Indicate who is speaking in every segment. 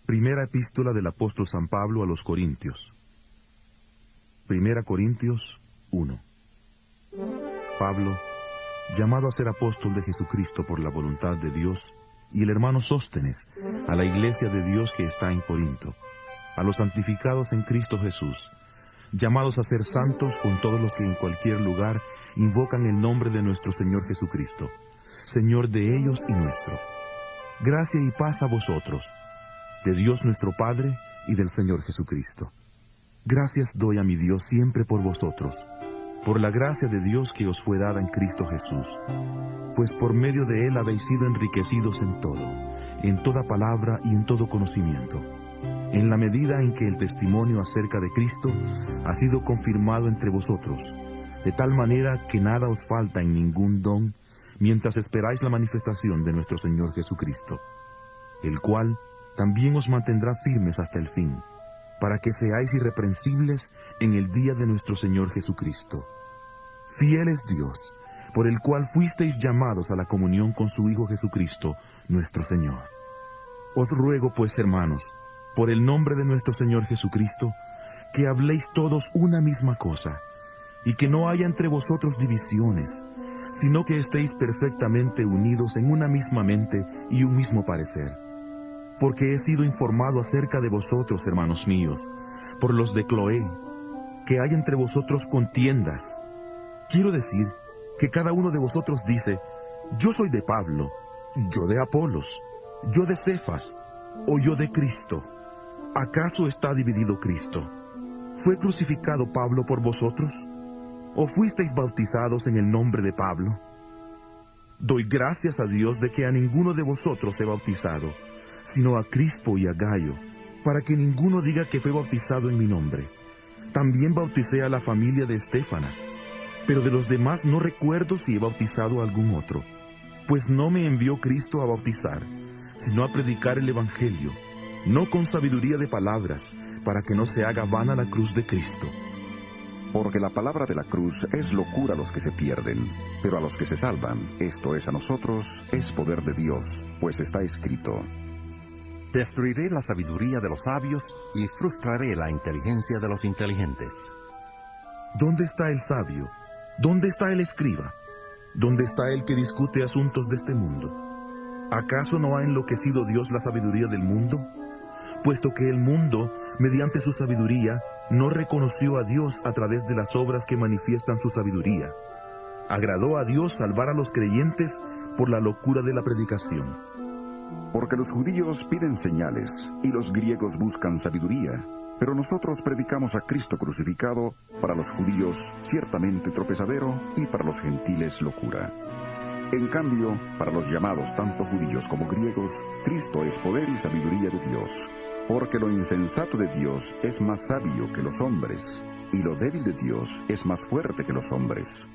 Speaker 1: Primera epístola del apóstol San Pablo a los Corintios. Primera Corintios 1. Pablo, llamado a ser apóstol de Jesucristo por la voluntad de Dios, y el hermano Sóstenes, a la iglesia de Dios que está en Corinto, a los santificados en Cristo Jesús, llamados a ser santos con todos los que en cualquier lugar invocan el nombre de nuestro Señor Jesucristo, Señor de ellos y nuestro. Gracia y paz a vosotros, de Dios nuestro Padre y del Señor Jesucristo. Gracias doy a mi Dios siempre por vosotros, por la gracia de Dios que os fue dada en Cristo Jesús, pues por medio de Él habéis sido enriquecidos en todo, en toda palabra y en todo conocimiento, en la medida en que el testimonio acerca de Cristo ha sido confirmado entre vosotros, de tal manera que nada os falta en ningún don, mientras esperáis la manifestación de nuestro Señor Jesucristo, el cual también os mantendrá firmes hasta el fin, para que seáis irreprensibles en el día de nuestro Señor Jesucristo. Fiel es Dios, por el cual fuisteis llamados a la comunión con su Hijo Jesucristo, nuestro Señor. Os ruego pues, hermanos, por el nombre de nuestro Señor Jesucristo, que habléis todos una misma cosa, y que no haya entre vosotros divisiones, sino que estéis perfectamente unidos en una misma mente y un mismo parecer. Porque he sido informado acerca de vosotros, hermanos míos, por los de Cloé, que hay entre vosotros contiendas. Quiero decir que cada uno de vosotros dice, yo soy de Pablo, yo de Apolos, yo de Cefas, o yo de Cristo. ¿Acaso está dividido Cristo? ¿Fue crucificado Pablo por vosotros? ¿O fuisteis bautizados en el nombre de Pablo? Doy gracias a Dios de que a ninguno de vosotros he bautizado, sino a Crispo y a Gayo, para que ninguno diga que fue bautizado en mi nombre. También bauticé a la familia de Estéfanas, pero de los demás no recuerdo si he bautizado a algún otro, pues no me envió Cristo a bautizar, sino a predicar el Evangelio, no con sabiduría de palabras, para que no se haga vana la cruz de Cristo.
Speaker 2: Porque la palabra de la cruz es locura a los que se pierden, pero a los que se salvan, esto es a nosotros, es poder de Dios, pues está escrito:
Speaker 3: destruiré la sabiduría de los sabios y frustraré la inteligencia de los inteligentes.
Speaker 1: ¿Dónde está el sabio? ¿Dónde está el escriba? ¿Dónde está el que discute asuntos de este mundo? ¿Acaso no ha enloquecido Dios la sabiduría del mundo? Puesto que el mundo, mediante su sabiduría, no reconoció a Dios a través de las obras que manifiestan su sabiduría. Agradó a Dios salvar a los creyentes por la locura de la predicación.
Speaker 2: Porque los judíos piden señales, y los griegos buscan sabiduría, pero nosotros predicamos a Cristo crucificado, para los judíos ciertamente tropezadero, y para los gentiles locura. En cambio, para los llamados tanto judíos como griegos, Cristo es poder y sabiduría de Dios. Porque lo insensato de Dios es más sabio que los hombres, y lo débil de Dios es más fuerte que los hombres.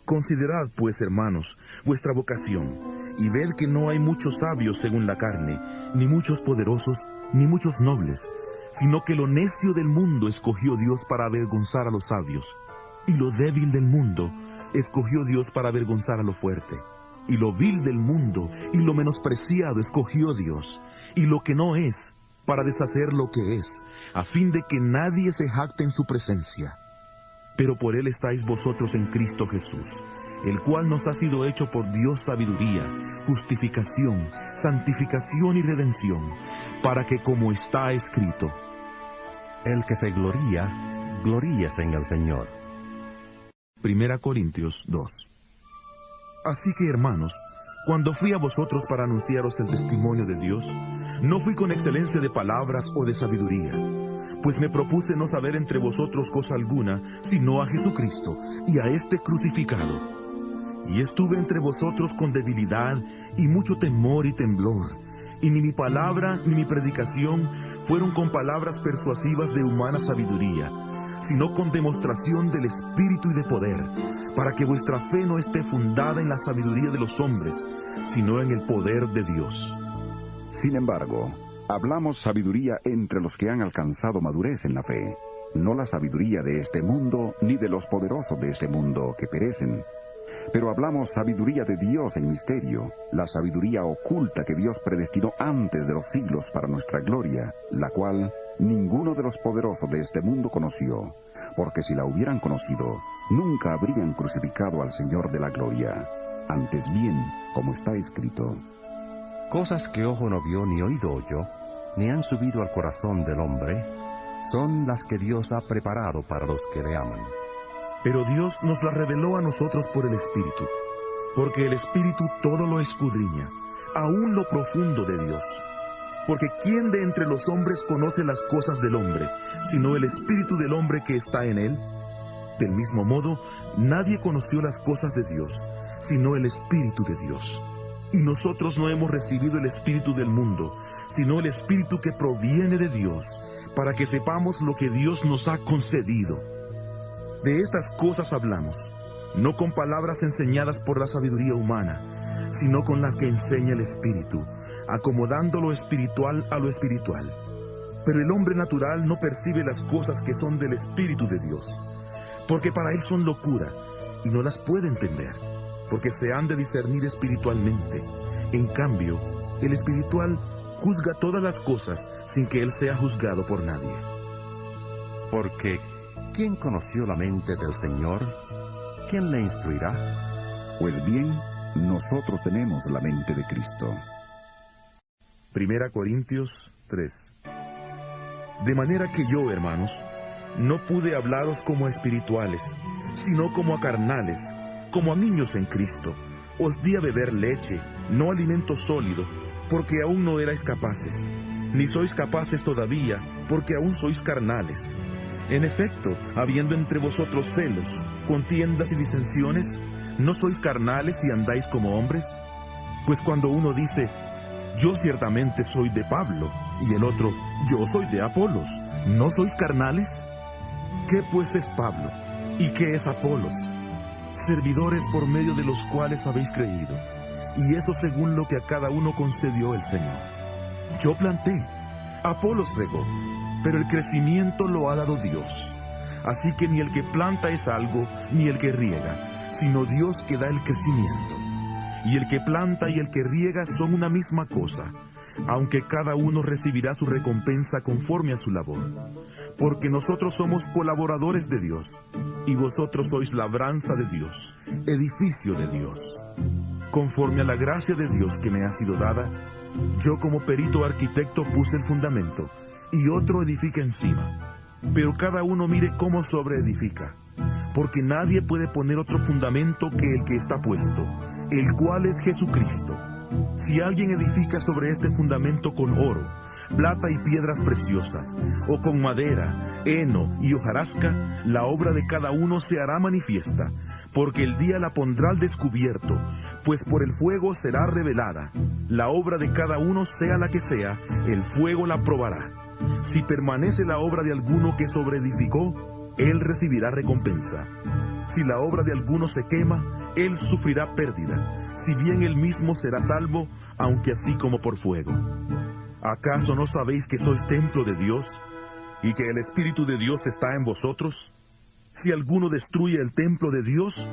Speaker 1: Considerad, pues, hermanos, vuestra vocación, y ved que no hay muchos sabios según la carne, ni muchos poderosos, ni muchos nobles, sino que lo necio del mundo escogió Dios para avergonzar a los sabios, y lo débil del mundo escogió Dios para avergonzar a lo fuerte, y lo vil del mundo y lo menospreciado escogió Dios, y lo que no es, para deshacer lo que es, a fin de que nadie se jacte en su presencia. Pero por Él estáis vosotros en Cristo Jesús, el cual nos ha sido hecho por Dios sabiduría, justificación, santificación y redención, para que, como está escrito:
Speaker 3: el que se gloría, gloríese en el Señor.
Speaker 1: Primera Corintios 2. Así que, hermanos, cuando fui a vosotros para anunciaros el testimonio de Dios, no fui con excelencia de palabras o de sabiduría, pues me propuse no saber entre vosotros cosa alguna, sino a Jesucristo y a este crucificado. Y estuve entre vosotros con debilidad y mucho temor y temblor, y ni mi palabra ni mi predicación fueron con palabras persuasivas de humana sabiduría, sino con demostración del Espíritu y de poder, para que vuestra fe no esté fundada en la sabiduría de los hombres, sino en el poder de Dios.
Speaker 2: Sin embargo, hablamos sabiduría entre los que han alcanzado madurez en la fe, no la sabiduría de este mundo, ni de los poderosos de este mundo que perecen, Pero hablamos sabiduría de Dios en misterio, la sabiduría oculta que Dios predestinó antes de los siglos para nuestra gloria, la cual ninguno de los poderosos de este mundo conoció, porque si la hubieran conocido, nunca habrían crucificado al Señor de la gloria. Antes bien, como está escrito:
Speaker 3: Cosas que ojo no vio ni oído oyó, ni han subido al corazón del hombre, son las que Dios ha preparado para los que le aman.
Speaker 1: Pero Dios nos la reveló a nosotros por el Espíritu, porque el Espíritu todo lo escudriña, aún lo profundo de Dios. Porque ¿quién de entre los hombres conoce las cosas del hombre, sino el Espíritu del hombre que está en él? Del mismo modo, nadie conoció las cosas de Dios, sino el Espíritu de Dios. Y nosotros no hemos recibido el Espíritu del mundo, sino el Espíritu que proviene de Dios, para que sepamos lo que Dios nos ha concedido. De estas cosas hablamos, no con palabras enseñadas por la sabiduría humana, sino con las que enseña el Espíritu, acomodando lo espiritual a lo espiritual. Pero el hombre natural no percibe las cosas que son del Espíritu de Dios, porque para él son locura, y no las puede entender, porque se han de discernir espiritualmente. En cambio, el espiritual juzga todas las cosas sin que él sea juzgado por nadie.
Speaker 3: Porque, ¿quién conoció la mente del Señor? ¿Quién le instruirá?
Speaker 2: Pues bien, nosotros tenemos la mente de Cristo.
Speaker 1: 1 Corintios 3. De manera que yo, hermanos, no pude hablaros como a espirituales, sino como a carnales, como a niños en Cristo. Os di a beber leche, no alimento sólido, porque aún no erais capaces, ni sois capaces todavía, porque aún sois carnales. En efecto, habiendo entre vosotros celos, contiendas y disensiones, ¿no sois carnales y andáis como hombres? Pues cuando uno dice, yo ciertamente soy de Pablo, y el otro, yo soy de Apolos, ¿no sois carnales? ¿Qué pues es Pablo? ¿Y qué es Apolos? Servidores por medio de los cuales habéis creído, y eso según lo que a cada uno concedió el Señor. Yo planté, Apolos regó, pero el crecimiento lo ha dado Dios. Así que ni el que planta es algo, ni el que riega, sino Dios que da el crecimiento. Y el que planta y el que riega son una misma cosa, aunque cada uno recibirá su recompensa conforme a su labor. Porque nosotros somos colaboradores de Dios, y vosotros sois labranza de Dios, edificio de Dios. Conforme a la gracia de Dios que me ha sido dada, yo como perito arquitecto puse el fundamento, y otro edifica encima. Pero cada uno mire cómo sobreedifica, porque nadie puede poner otro fundamento que el que está puesto, el cual es Jesucristo. Si alguien edifica sobre este fundamento con oro, plata y piedras preciosas, o con madera, heno y hojarasca, la obra de cada uno se hará manifiesta, porque el día la pondrá al descubierto, pues por el fuego será revelada. La obra de cada uno, sea la que sea, el fuego la probará. Si permanece la obra de alguno que sobreedificó, él recibirá recompensa. Si la obra de alguno se quema, él sufrirá pérdida, si bien él mismo será salvo, aunque así como por fuego. ¿Acaso no sabéis que sois templo de Dios, y que el Espíritu de Dios está en vosotros? Si alguno destruye el templo de Dios,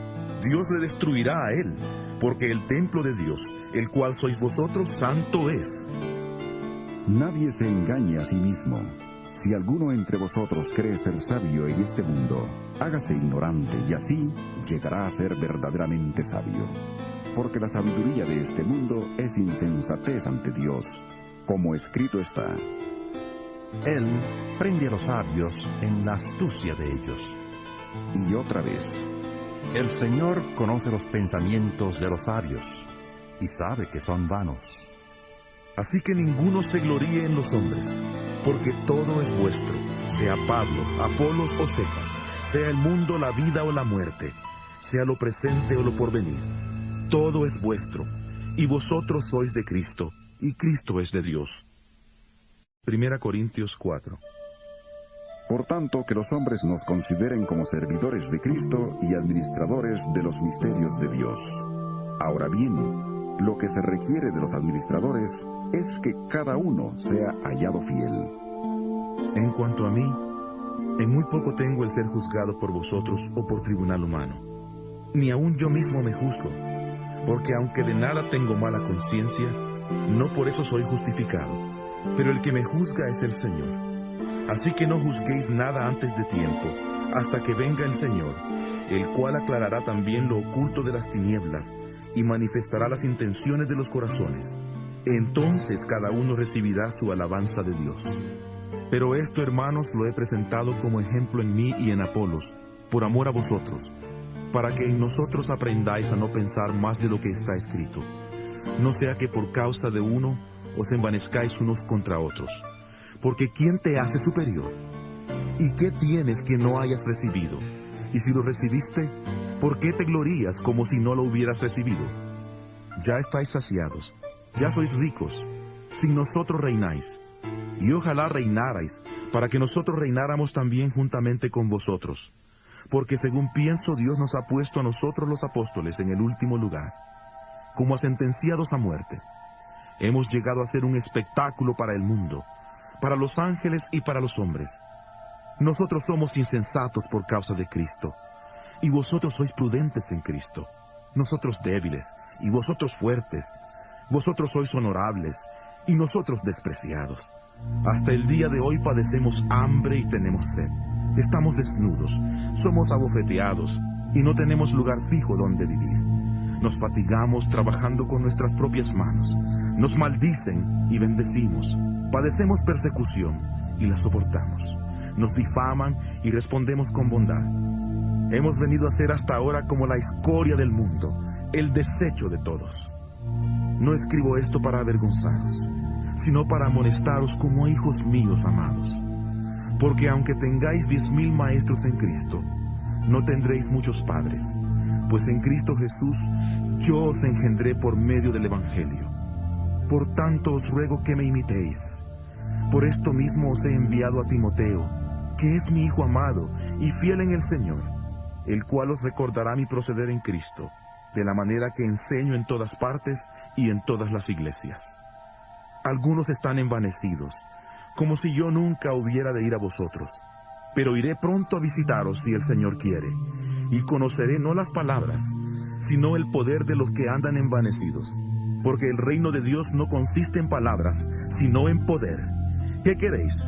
Speaker 1: Dios le destruirá a él, porque el templo de Dios, el cual sois vosotros, santo es.
Speaker 2: Nadie se engañe a sí mismo. Si alguno entre vosotros cree ser sabio en este mundo, hágase ignorante y así llegará a ser verdaderamente sabio. Porque la sabiduría de este mundo es insensatez ante Dios, como escrito está:
Speaker 3: Él prende a los sabios en la astucia de ellos.
Speaker 2: Y otra vez:
Speaker 3: El Señor conoce los pensamientos de los sabios, y sabe que son vanos.
Speaker 1: Así que ninguno se gloríe en los hombres, porque todo es vuestro, sea Pablo, Apolos o Cefas, sea el mundo, la vida o la muerte, sea lo presente o lo porvenir. Todo es vuestro, y vosotros sois de Cristo, y Cristo es de Dios. 1 Corintios 4.
Speaker 2: Por tanto, que los hombres nos consideren como servidores de Cristo y administradores de los misterios de Dios. Ahora bien, lo que se requiere de los administradores es que cada uno sea hallado fiel.
Speaker 1: En cuanto a mí, en muy poco tengo el ser juzgado por vosotros o por tribunal humano. ni aun yo mismo me juzgo, porque aunque de nada tengo mala conciencia, no por eso soy justificado, pero el que me juzga es el Señor. Así que no juzguéis nada antes de tiempo, hasta que venga el Señor, el cual aclarará también lo oculto de las tinieblas y manifestará las intenciones de los corazones. Entonces cada uno recibirá su alabanza de Dios. Pero esto, hermanos, lo he presentado como ejemplo en mí y en Apolos, por amor a vosotros, para que en nosotros aprendáis a no pensar más de lo que está escrito, no sea que por causa de uno os envanezcáis unos contra otros. Porque ¿quién te hace superior? ¿Y qué tienes que no hayas recibido? Y si lo recibiste, ¿por qué te glorías como si no lo hubieras recibido? Ya estáis saciados, ya sois ricos, sin nosotros reináis. Y ojalá reinarais, para que nosotros reináramos también juntamente con vosotros. Porque según pienso, Dios nos ha puesto a nosotros los apóstoles en el último lugar, como a sentenciados a muerte. Hemos llegado a ser un espectáculo para el mundo, para los ángeles y para los hombres. Nosotros somos insensatos por causa de Cristo, y vosotros sois prudentes en Cristo. Nosotros débiles, y vosotros fuertes. Vosotros sois honorables, y nosotros despreciados. Hasta el día de hoy padecemos hambre y tenemos sed. Estamos desnudos, somos abofeteados, y no tenemos lugar fijo donde vivir. Nos fatigamos trabajando con nuestras propias manos. Nos maldicen y bendecimos. Padecemos persecución y la soportamos. Nos difaman y respondemos con bondad. Hemos venido a ser hasta ahora como la escoria del mundo, el desecho de todos. No escribo esto para avergonzaros, sino para amonestaros como hijos míos amados. Porque aunque tengáis 10,000 maestros en Cristo, no tendréis muchos padres, pues en Cristo Jesús yo os engendré por medio del Evangelio. Por tanto os ruego que me imitéis. Por esto mismo os he enviado a Timoteo, que es mi hijo amado y fiel en el Señor, el cual os recordará mi proceder en Cristo, de la manera que enseño en todas partes y en todas las iglesias. Algunos están envanecidos, como si yo nunca hubiera de ir a vosotros, pero iré pronto a visitaros si el Señor quiere, y conoceré no las palabras, sino el poder de los que andan envanecidos, porque el reino de Dios no consiste en palabras, sino en poder. ¿Qué queréis?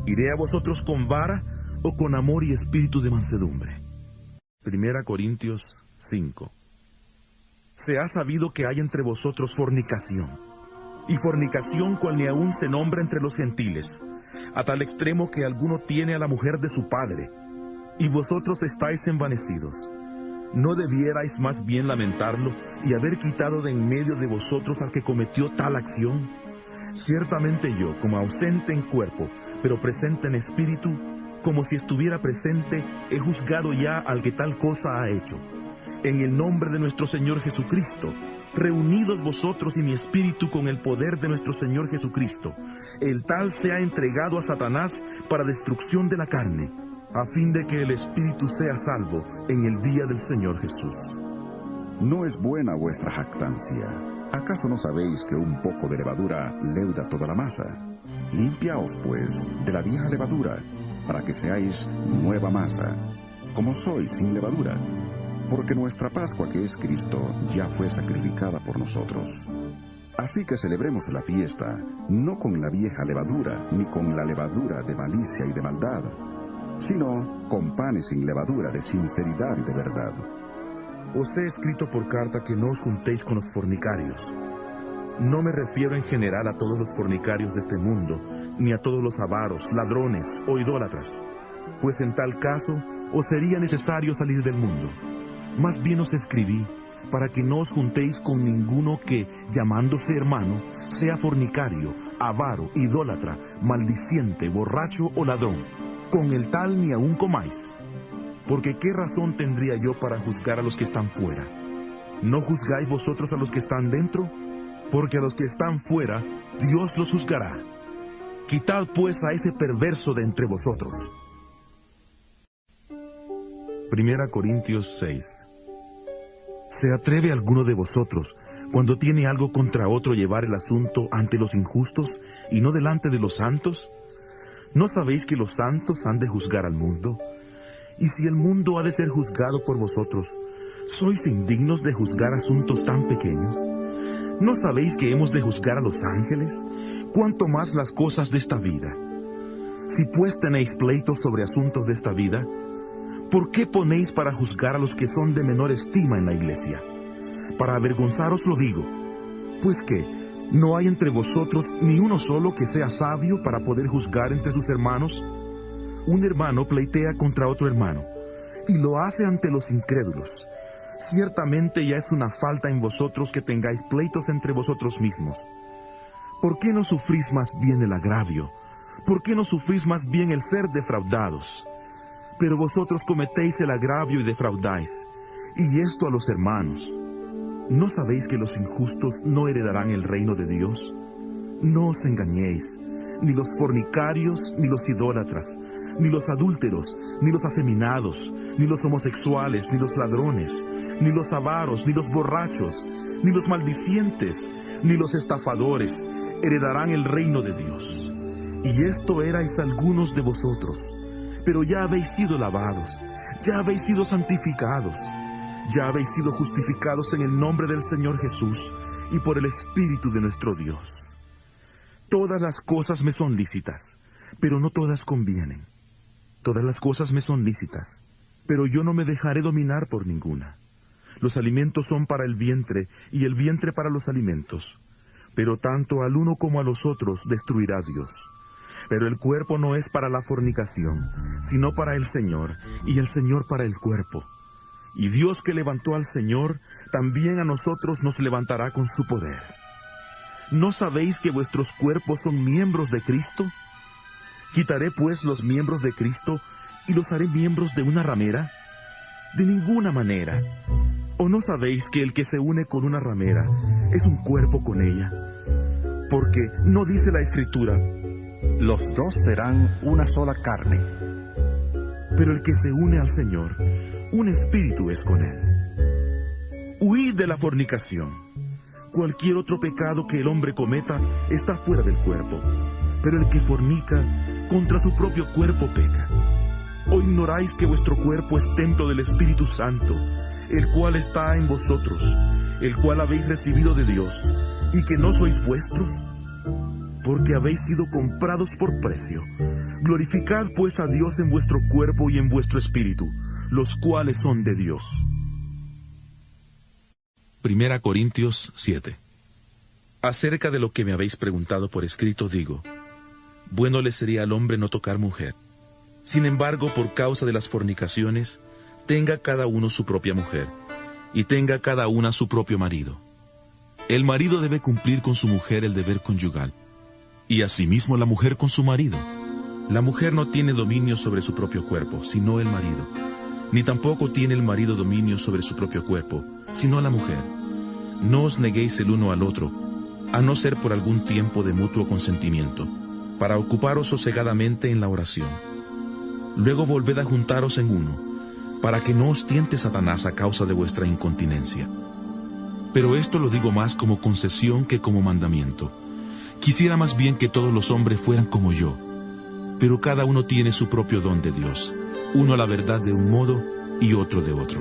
Speaker 1: ¿Iré a vosotros con vara o con amor y espíritu de mansedumbre? 1 Corintios 5. Se ha sabido que hay entre vosotros fornicación, y fornicación cual ni aún se nombra entre los gentiles, a tal extremo que alguno tiene a la mujer de su padre, y vosotros estáis envanecidos. ¿No debierais más bien lamentarlo y haber quitado de en medio de vosotros al que cometió tal acción? Ciertamente yo, como ausente en cuerpo, pero presente en espíritu, como si estuviera presente, he juzgado ya al que tal cosa ha hecho. En el nombre de nuestro Señor Jesucristo, reunidos vosotros y mi espíritu con el poder de nuestro Señor Jesucristo, el tal sea entregado a Satanás para destrucción de la carne, a fin de que el espíritu sea salvo en el día del Señor Jesús.
Speaker 2: No es buena vuestra jactancia. ¿Acaso no sabéis que un poco de levadura leuda toda la masa? Limpiaos, pues, de la vieja levadura, para que seáis nueva masa, como sois sin levadura. Porque nuestra Pascua, que es Cristo, ya fue sacrificada por nosotros. Así que celebremos la fiesta, no con la vieja levadura, ni con la levadura de malicia y de maldad, sino con panes sin levadura de sinceridad y de verdad.
Speaker 1: Os he escrito por carta que no os juntéis con los fornicarios. No me refiero en general a todos los fornicarios de este mundo, ni a todos los avaros, ladrones o idólatras, pues en tal caso os sería necesario salir del mundo. Más bien os escribí para que no os juntéis con ninguno que, llamándose hermano, sea fornicario, avaro, idólatra, maldiciente, borracho o ladrón. Con el tal ni aun comáis. Porque ¿qué razón tendría yo para juzgar a los que están fuera? ¿No juzgáis vosotros a los que están dentro? Porque a los que están fuera, Dios los juzgará. Quitad pues a ese perverso de entre vosotros. 1 Corintios 6. ¿Se atreve alguno de vosotros, cuando tiene algo contra otro, llevar el asunto ante los injustos y no delante de los santos? ¿No sabéis que los santos han de juzgar al mundo? Y si el mundo ha de ser juzgado por vosotros, ¿Sois indignos de juzgar asuntos tan pequeños? ¿No sabéis que hemos de juzgar a los ángeles? ¿Cuánto más las cosas de esta vida? Si pues tenéis pleitos sobre asuntos de esta vida, ¿por qué ponéis para juzgar a los que son de menor estima en la iglesia? Para avergonzaros lo digo, pues que ¿no hay entre vosotros ni uno solo que sea sabio para poder juzgar entre sus hermanos? Un hermano pleitea contra otro hermano, y lo hace ante los incrédulos. Ciertamente ya es una falta en vosotros que tengáis pleitos entre vosotros mismos. ¿Por qué no sufrís más bien el agravio? ¿Por qué no sufrís más bien el ser defraudados? Pero vosotros cometéis el agravio y defraudáis, y esto a los hermanos. ¿No sabéis que los injustos no heredarán el reino de Dios? No os engañéis, ni los fornicarios, ni los idólatras, ni los adúlteros, ni los afeminados, ni los homosexuales, ni los ladrones, ni los avaros, ni los borrachos, ni los maldicientes, ni los estafadores heredarán el reino de Dios. Y esto erais algunos de vosotros, pero ya habéis sido lavados, ya habéis sido santificados, ya habéis sido justificados en el nombre del Señor Jesús y por el Espíritu de nuestro Dios. Todas las cosas me son lícitas, pero no todas convienen. Todas las cosas me son lícitas, pero yo no me dejaré dominar por ninguna. Los alimentos son para el vientre, y el vientre para los alimentos. Pero tanto al uno como a los otros destruirá Dios. Pero el cuerpo no es para la fornicación, sino para el Señor, y el Señor para el cuerpo. Y Dios que levantó al Señor, también a nosotros nos levantará con su poder. ¿No sabéis que vuestros cuerpos son miembros de Cristo? ¿Quitaré pues los miembros de Cristo y los haré miembros de una ramera? De ninguna manera. ¿O no sabéis que el que se une con una ramera es un cuerpo con ella? Porque ¿no dice la Escritura:
Speaker 3: los dos serán una sola carne?
Speaker 1: Pero el que se une al Señor, un espíritu es con él. Huid de la fornicación. Cualquier otro pecado que el hombre cometa está fuera del cuerpo, pero el que fornica contra su propio cuerpo peca. ¿O ignoráis que vuestro cuerpo es templo del Espíritu Santo, el cual está en vosotros, el cual habéis recibido de Dios, y que no sois vuestros? Porque habéis sido comprados por precio. Glorificad pues a Dios en vuestro cuerpo y en vuestro espíritu, los cuales son de Dios.
Speaker 4: 1 Corintios 7. Acerca de lo que me habéis preguntado por escrito digo: bueno le sería al hombre no tocar mujer. Sin embargo, por causa de las fornicaciones, tenga cada uno su propia mujer, y tenga cada una su propio marido. El marido debe cumplir con su mujer el deber conyugal, y asimismo la mujer con su marido. La mujer no tiene dominio sobre su propio cuerpo, sino el marido, ni tampoco tiene el marido dominio sobre su propio cuerpo, sino la mujer. No os neguéis el uno al otro, a no ser por algún tiempo de mutuo consentimiento, para ocuparos sosegadamente en la oración. Luego volved a juntaros en uno, para que no os tiente Satanás a causa de vuestra incontinencia. Pero esto lo digo más como concesión que como mandamiento. Quisiera más bien que todos los hombres fueran como yo, pero cada uno tiene su propio don de Dios, uno a la verdad de un modo y otro de otro.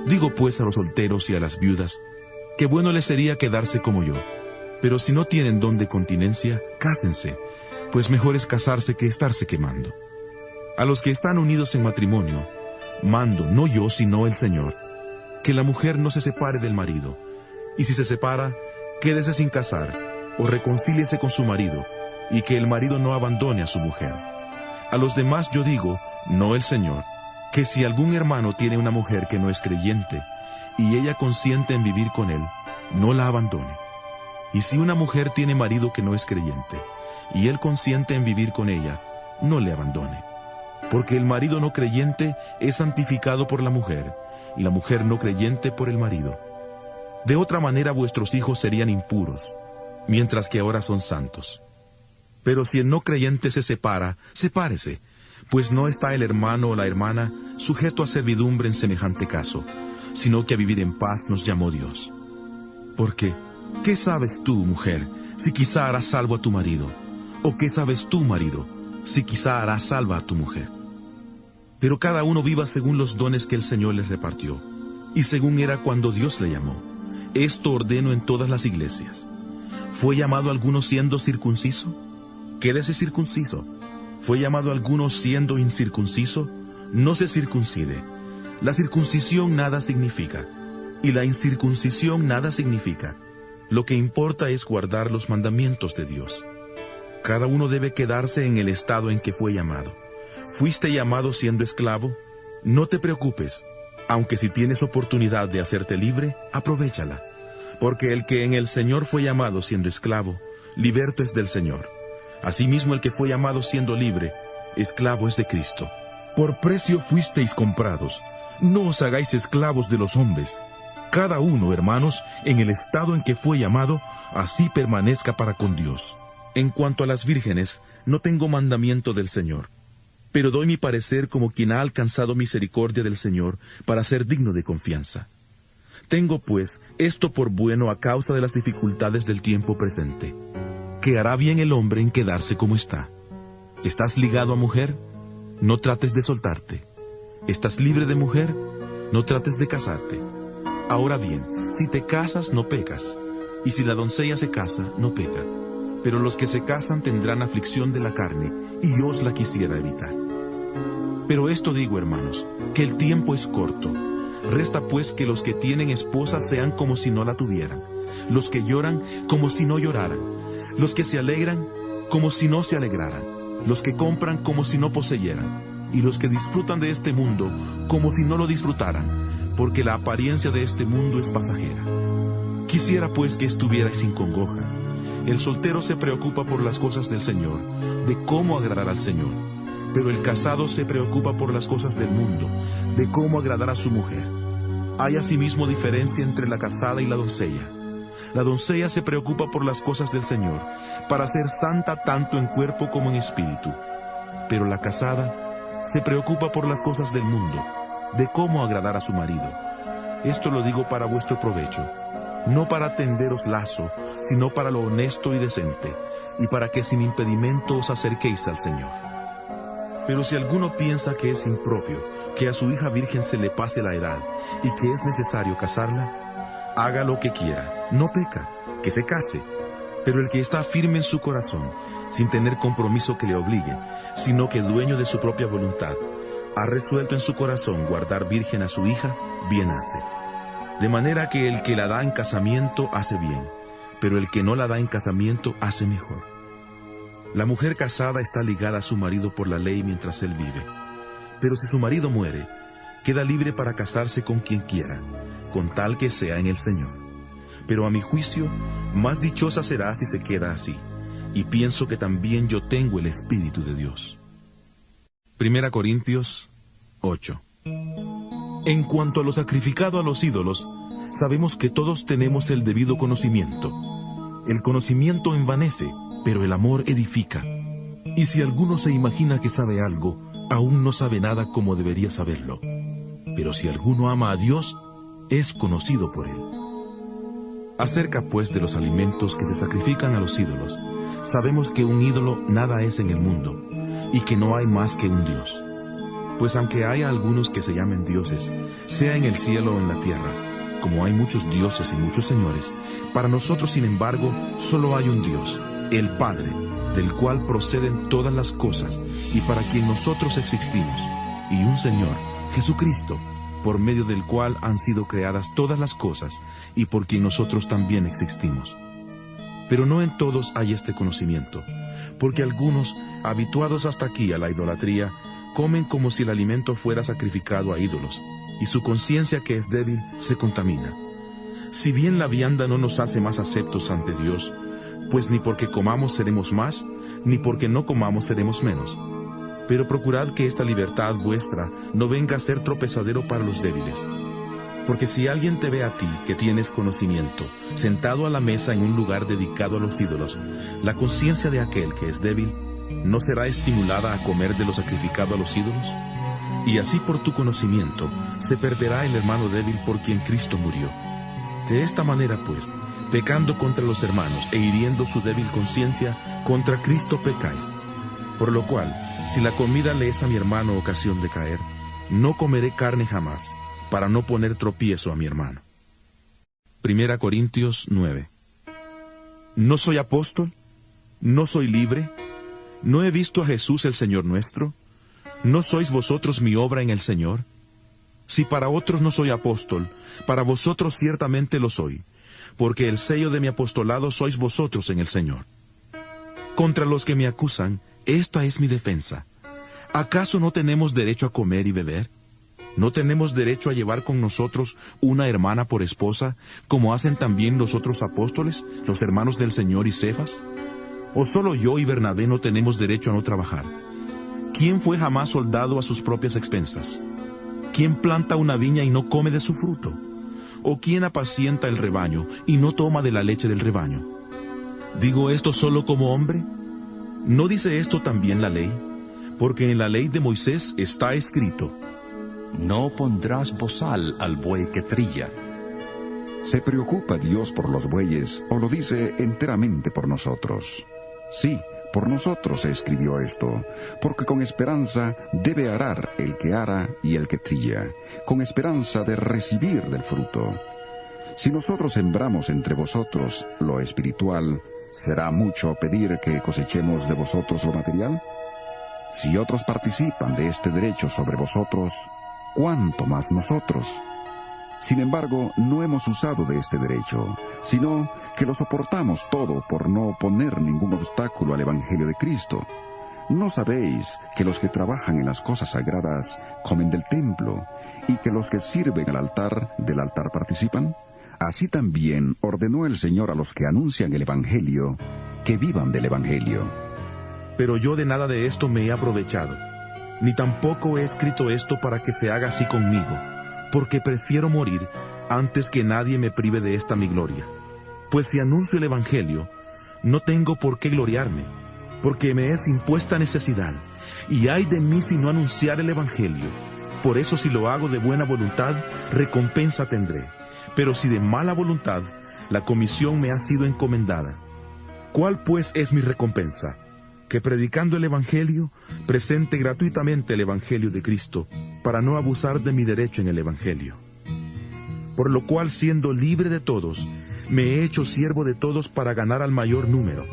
Speaker 4: Digo pues a los solteros y a las viudas, que bueno les sería quedarse como yo, pero si no tienen don de continencia, cásense, pues mejor es casarse que estarse quemando. A los que están unidos en matrimonio, mando, no yo sino el Señor, que la mujer no se separe del marido, y si se separa, quédese sin casar, o reconcíliese con su marido, y que el marido no abandone a su mujer. A los demás yo digo, no el Señor, que si algún hermano tiene una mujer que no es creyente, y ella consiente en vivir con él, no la abandone. Y si una mujer tiene marido que no es creyente, y él consiente en vivir con ella, no le abandone. Porque el marido no creyente es santificado por la mujer, y la mujer no creyente por el marido. De otra manera vuestros hijos serían impuros, mientras que ahora son santos. Pero si el no creyente se separa, sepárese, pues no está el hermano o la hermana sujeto a servidumbre en semejante caso, sino que a vivir en paz nos llamó Dios. Porque, ¿qué sabes tú, mujer, si quizá harás salvo a tu marido? ¿O qué sabes tú, marido, si quizá harás salva a tu mujer? Pero cada uno viva según los dones que el Señor les repartió, y según era cuando Dios le llamó. Esto ordeno en todas las iglesias. ¿Fue llamado alguno siendo circunciso? Quédese circunciso. ¿Fue llamado alguno siendo incircunciso? No se circuncide. La circuncisión nada significa, y la incircuncisión nada significa. Lo que importa es guardar los mandamientos de Dios. Cada uno debe quedarse en el estado en que fue llamado. ¿Fuiste llamado siendo esclavo? No te preocupes, aunque si tienes oportunidad de hacerte libre, aprovéchala. Porque el que en el Señor fue llamado siendo esclavo, liberto es del Señor. Asimismo el que fue llamado siendo libre, esclavo es de Cristo. Por precio fuisteis comprados. No os hagáis esclavos de los hombres. Cada uno, hermanos, en el estado en que fue llamado, así permanezca para con Dios. En cuanto a las vírgenes, no tengo mandamiento del Señor, pero doy mi parecer como quien ha alcanzado misericordia del Señor para ser digno de confianza. Tengo, pues, esto por bueno a causa de las dificultades del tiempo presente, que hará bien el hombre en quedarse como está. ¿Estás ligado a mujer? No trates de soltarte. ¿Estás libre de mujer? No trates de casarte. Ahora bien, si te casas, no pecas, y si la doncella se casa, no peca. Pero los que se casan tendrán aflicción de la carne, y yo os la quisiera evitar. Pero esto digo, hermanos, que el tiempo es corto. Resta pues que los que tienen esposa sean como si no la tuvieran, los que lloran como si no lloraran, los que se alegran como si no se alegraran, los que compran como si no poseyeran, y los que disfrutan de este mundo como si no lo disfrutaran, porque la apariencia de este mundo es pasajera. Quisiera pues que estuvierais sin congoja. El soltero se preocupa por las cosas del Señor, de cómo agradar al Señor. Pero el casado se preocupa por las cosas del mundo, de cómo agradar a su mujer. Hay asimismo diferencia entre la casada y la doncella. La doncella se preocupa por las cosas del Señor, para ser santa tanto en cuerpo como en espíritu. Pero la casada se preocupa por las cosas del mundo, de cómo agradar a su marido. Esto lo digo para vuestro provecho, no para tenderos lazo, sino para lo honesto y decente, y para que sin impedimento os acerquéis al Señor. Pero si alguno piensa que es impropio, que a su hija virgen se le pase la edad, y que es necesario casarla, haga lo que quiera, no peca, que se case. Pero el que está firme en su corazón, sin tener compromiso que le obligue, sino que dueño de su propia voluntad, ha resuelto en su corazón guardar virgen a su hija, bien hace. De manera que el que la da en casamiento hace bien, pero el que no la da en casamiento hace mejor. La mujer casada está ligada a su marido por la ley mientras él vive. Pero si su marido muere, queda libre para casarse con quien quiera, con tal que sea en el Señor. Pero a mi juicio, más dichosa será si se queda así, y pienso que también yo tengo el Espíritu de Dios. 1 Corintios 8. En cuanto a lo sacrificado a los ídolos, sabemos que todos tenemos el debido conocimiento. El conocimiento envanece, pero el amor edifica. Y si alguno se imagina que sabe algo, aún no sabe nada como debería saberlo. Pero si alguno ama a Dios, es conocido por él. Acerca pues de los alimentos que se sacrifican a los ídolos, sabemos que un ídolo nada es en el mundo, y que no hay más que un Dios. Pues aunque haya algunos que se llamen dioses, sea en el cielo o en la tierra, como hay muchos dioses y muchos señores, para nosotros, sin embargo, solo hay un Dios, el Padre, del cual proceden todas las cosas, y para quien nosotros existimos, y un Señor, Jesucristo, por medio del cual han sido creadas todas las cosas, y por quien nosotros también existimos. Pero no en todos hay este conocimiento, porque algunos, habituados hasta aquí a la idolatría, comen como si el alimento fuera sacrificado a ídolos, y su conciencia, que es débil, se contamina. Si bien la vianda no nos hace más aceptos ante Dios, pues ni porque comamos seremos más, ni porque no comamos seremos menos. Pero procurad que esta libertad vuestra no venga a ser tropezadero para los débiles. Porque si alguien te ve a ti, que tienes conocimiento, sentado a la mesa en un lugar dedicado a los ídolos, la conciencia de aquel que es débil, ¿no será estimulada a comer de lo sacrificado a los ídolos? Y así por tu conocimiento se perderá el hermano débil por quien Cristo murió. De esta manera pues, pecando contra los hermanos e hiriendo su débil conciencia, contra Cristo pecáis. Por lo cual, si la comida le es a mi hermano ocasión de caer, no comeré carne jamás, para no poner tropiezo a mi hermano. 1 Corintios 9. ¿No soy apóstol? ¿No soy libre? ¿No he visto a Jesús el Señor nuestro? ¿No sois vosotros mi obra en el Señor? Si para otros no soy apóstol, para vosotros ciertamente lo soy, porque el sello de mi apostolado sois vosotros en el Señor. Contra los que me acusan, esta es mi defensa. ¿Acaso no tenemos derecho a comer y beber? ¿No tenemos derecho a llevar con nosotros una hermana por esposa, como hacen también los otros apóstoles, los hermanos del Señor y Cefas? ¿O solo yo y Bernabé no tenemos derecho a no trabajar? ¿Quién fue jamás soldado a sus propias expensas? ¿Quién planta una viña y no come de su fruto? ¿O quién apacienta el rebaño y no toma de la leche del rebaño? ¿Digo esto solo como hombre? ¿No dice esto también la ley? Porque en la ley de Moisés está escrito:
Speaker 3: No pondrás bozal al buey que trilla.
Speaker 2: ¿Se preocupa Dios por los bueyes o lo dice enteramente por nosotros? Sí, por nosotros se escribió esto, porque con esperanza debe arar el que ara y el que trilla, con esperanza de recibir del fruto. Si nosotros sembramos entre vosotros lo espiritual, ¿será mucho pedir que cosechemos de vosotros lo material? Si otros participan de este derecho sobre vosotros, ¿cuánto más nosotros? Sin embargo, no hemos usado de este derecho, sino que lo soportamos todo por no poner ningún obstáculo al Evangelio de Cristo. ¿No sabéis que los que trabajan en las cosas sagradas comen del templo, y que los que sirven al altar del altar participan? Así también ordenó el Señor a los que anuncian el Evangelio, que vivan del Evangelio.
Speaker 4: Pero yo de nada de esto me he aprovechado, ni tampoco he escrito esto para que se haga así conmigo, porque prefiero morir antes que nadie me prive de esta mi gloria. Pues si anuncio el Evangelio, no tengo por qué gloriarme, porque me es impuesta necesidad, y ay de mí si no anunciar el Evangelio. Por eso si lo hago de buena voluntad, recompensa tendré, pero si de mala voluntad, la comisión me ha sido encomendada. ¿Cuál pues es mi recompensa? Que predicando el Evangelio, presente gratuitamente el Evangelio de Cristo, para no abusar de mi derecho en el Evangelio. Por lo cual, siendo libre de todos, me he hecho siervo de todos para ganar al mayor número.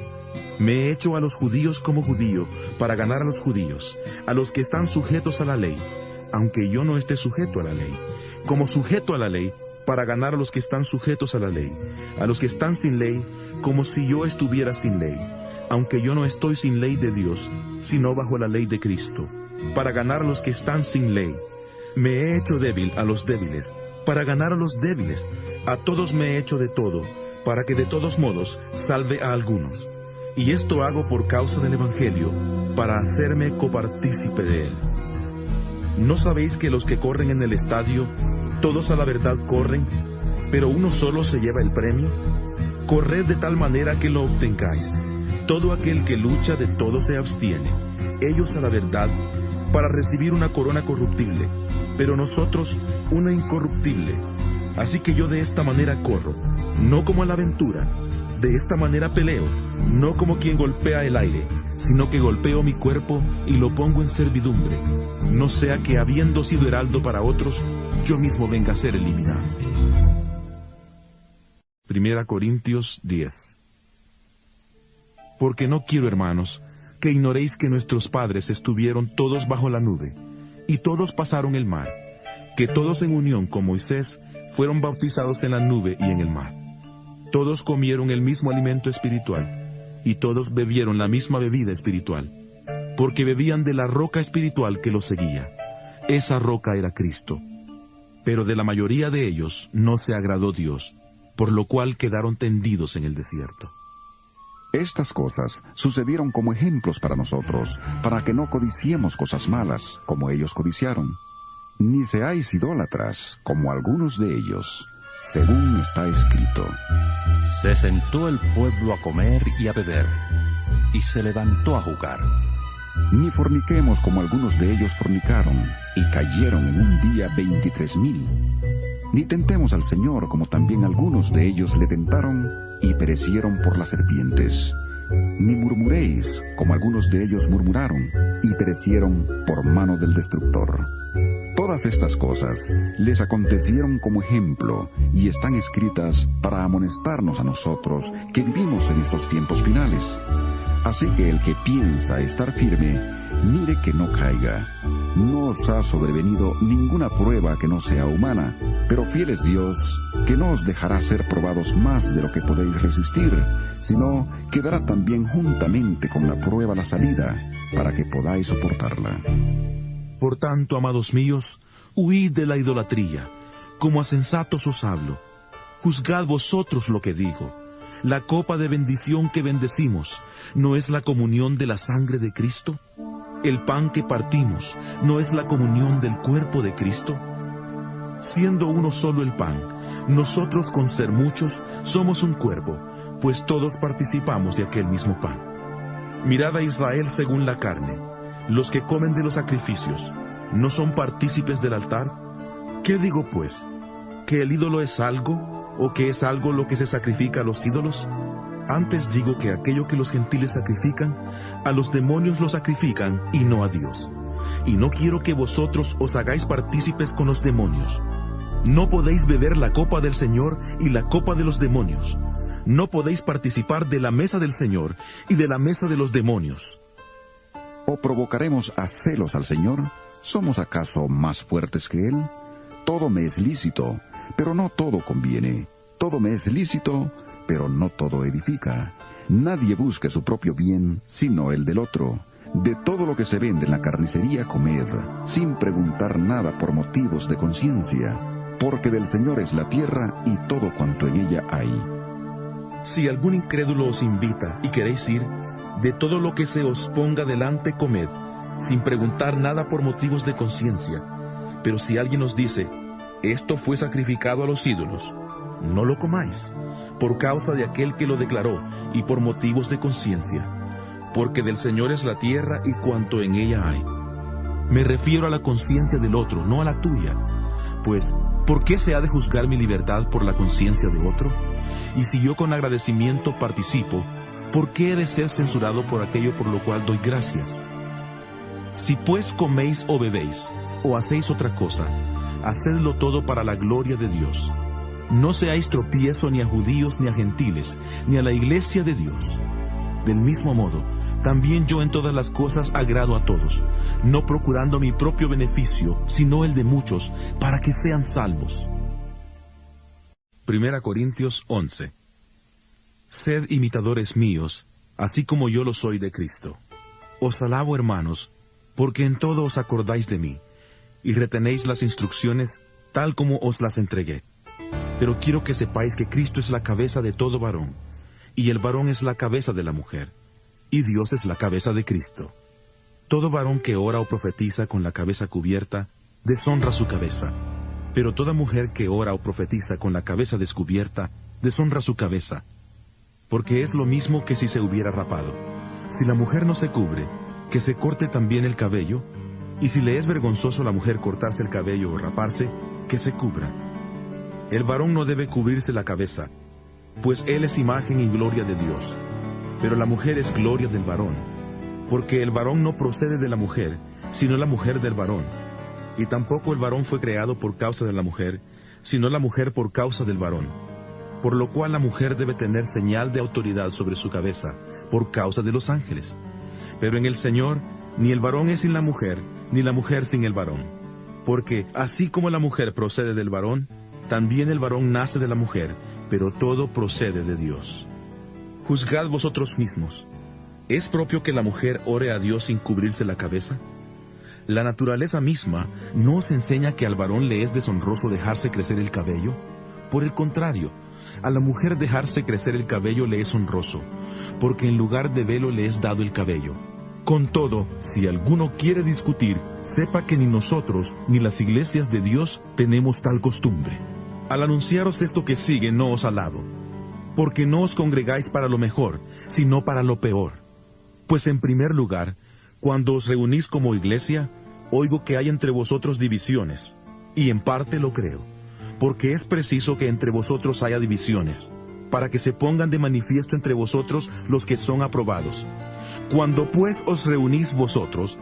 Speaker 4: Me he hecho a los judíos como judío, para ganar a los judíos, a los que están sujetos a la ley, aunque yo no esté sujeto a la ley, como sujeto a la ley, para ganar a los que están sujetos a la ley, a los que están sin ley, como si yo estuviera sin ley, aunque yo no estoy sin ley de Dios, sino bajo la ley de Cristo, para ganar a los que están sin ley. Me he hecho débil a los débiles, para ganar a los débiles. A todos me he hecho de todo, para que de todos modos salve a algunos. Y esto hago por causa del Evangelio, para hacerme copartícipe de él. ¿No sabéis que los que corren en el estadio, todos a la verdad corren, pero uno solo se lleva el premio? Corred de tal manera que lo obtengáis. Todo aquel que lucha de todo se abstiene, ellos a la verdad, para recibir una corona corruptible, pero nosotros una incorruptible. Así que yo de esta manera corro, no como a la aventura, de esta manera peleo, no como quien golpea el aire, sino que golpeo mi cuerpo y lo pongo en servidumbre, no sea que habiendo sido heraldo para otros, yo mismo venga a ser eliminado. 1 Corintios 10. Porque no quiero, hermanos, que ignoréis que nuestros padres estuvieron todos bajo la nube, y todos pasaron el mar, que todos en unión con Moisés fueron bautizados en la nube y en el mar. Todos comieron el mismo alimento espiritual, y todos bebieron la misma bebida espiritual, porque bebían de la roca espiritual que los seguía. Esa roca era Cristo. Pero de la mayoría de ellos no se agradó Dios, por lo cual quedaron tendidos en el desierto.
Speaker 2: Estas cosas sucedieron como ejemplos para nosotros, para que no codiciemos cosas malas, como ellos codiciaron. Ni seáis idólatras, como algunos de ellos, según está escrito.
Speaker 3: Se sentó el pueblo a comer y a beber, y se levantó a jugar.
Speaker 2: Ni forniquemos como algunos de ellos fornicaron, y cayeron en un día 23,000. Ni tentemos al Señor como también algunos de ellos le tentaron, y perecieron por las serpientes. Ni murmuréis, como algunos de ellos murmuraron, y perecieron por mano del destructor. Todas estas cosas les acontecieron como ejemplo y están escritas para amonestarnos a nosotros que vivimos en estos tiempos finales. Así que el que piensa estar firme, mire que no caiga. No os ha sobrevenido ninguna prueba que no sea humana, pero fiel es Dios, que no os dejará ser probados más de lo que podéis resistir, sino que dará también juntamente con la prueba la salida, para que podáis soportarla.
Speaker 4: Por tanto, amados míos, huid de la idolatría. Como a sensatos os hablo. Juzgad vosotros lo que digo. La copa de bendición que bendecimos, ¿no es la comunión de la sangre de Cristo? El pan que partimos, ¿no es la comunión del cuerpo de Cristo? Siendo uno solo el pan, nosotros con ser muchos somos un cuerpo, pues todos participamos de aquel mismo pan. Mirad a Israel según la carne. Los que comen de los sacrificios, ¿no son partícipes del altar? ¿Qué digo pues? ¿Que el ídolo es algo, o que es algo lo que se sacrifica a los ídolos? Antes digo que aquello que los gentiles sacrifican, a los demonios lo sacrifican y no a Dios. Y no quiero que vosotros os hagáis partícipes con los demonios. No podéis beber la copa del Señor y la copa de los demonios. No podéis participar de la mesa del Señor y de la mesa de los demonios.
Speaker 2: ¿O provocaremos a celos al Señor? ¿Somos acaso más fuertes que Él? Todo me es lícito, pero no todo conviene. Todo me es lícito, pero no todo edifica. Nadie busque su propio bien, sino el del otro. De todo lo que se vende en la carnicería comed, sin preguntar nada por motivos de conciencia, porque del Señor es la tierra y todo cuanto en ella hay.
Speaker 4: Si algún incrédulo os invita y queréis ir, de todo lo que se os ponga delante comed, sin preguntar nada por motivos de conciencia. Pero si alguien os dice, esto fue sacrificado a los ídolos, no lo comáis, por causa de aquel que lo declaró y por motivos de conciencia, porque del Señor es la tierra y cuanto en ella hay. Me refiero a la conciencia del otro, no a la tuya. Pues, ¿por qué se ha de juzgar mi libertad por la conciencia de otro? Y si yo con agradecimiento participo, ¿por qué he de ser censurado por aquello por lo cual doy gracias? Si pues coméis o bebéis, o hacéis otra cosa, hacedlo todo para la gloria de Dios. No seáis tropiezo ni a judíos ni a gentiles, ni a la iglesia de Dios. Del mismo modo, también yo en todas las cosas agrado a todos, no procurando mi propio beneficio, sino el de muchos, para que sean salvos. 1 Corintios 11. Sed imitadores míos, así como yo lo soy de Cristo. Os alabo, hermanos, porque en todo os acordáis de mí, y retenéis las instrucciones tal como os las entregué. Pero quiero que sepáis que Cristo es la cabeza de todo varón, y el varón es la cabeza de la mujer, y Dios es la cabeza de Cristo. Todo varón que ora o profetiza con la cabeza cubierta, deshonra su cabeza, pero toda mujer que ora o profetiza con la cabeza descubierta, deshonra su cabeza, porque es lo mismo que si se hubiera rapado. Si la mujer no se cubre, que se corte también el cabello, y si le es vergonzoso a la mujer cortarse el cabello o raparse, que se cubra. El varón no debe cubrirse la cabeza, pues él es imagen y gloria de Dios, pero la mujer es gloria del varón, porque el varón no procede de la mujer, sino la mujer del varón, y tampoco el varón fue creado por causa de la mujer, sino la mujer por causa del varón. Por lo cual la mujer debe tener señal de autoridad sobre su cabeza, por causa de los ángeles. Pero en el Señor, ni el varón es sin la mujer, ni la mujer sin el varón. Porque así como la mujer procede del varón, también el varón nace de la mujer, pero todo procede de Dios. Juzgad vosotros mismos. ¿Es propio que la mujer ore a Dios sin cubrirse la cabeza? La naturaleza misma no os enseña que al varón le es deshonroso dejarse crecer el cabello. Por el contrario, a la mujer dejarse crecer el cabello le es honroso, porque en lugar de velo le es dado el cabello. Con todo, si alguno quiere discutir, sepa que ni nosotros ni las iglesias de Dios tenemos tal costumbre. Al anunciaros esto que sigue no os alabo, porque no os congregáis para lo mejor, sino para lo peor. Pues en primer lugar, cuando os reunís como iglesia, oigo que hay entre vosotros divisiones, y en parte lo creo. Porque es preciso que entre vosotros haya divisiones, para que se pongan de manifiesto entre vosotros los que son aprobados. Cuando pues os reunís vosotros,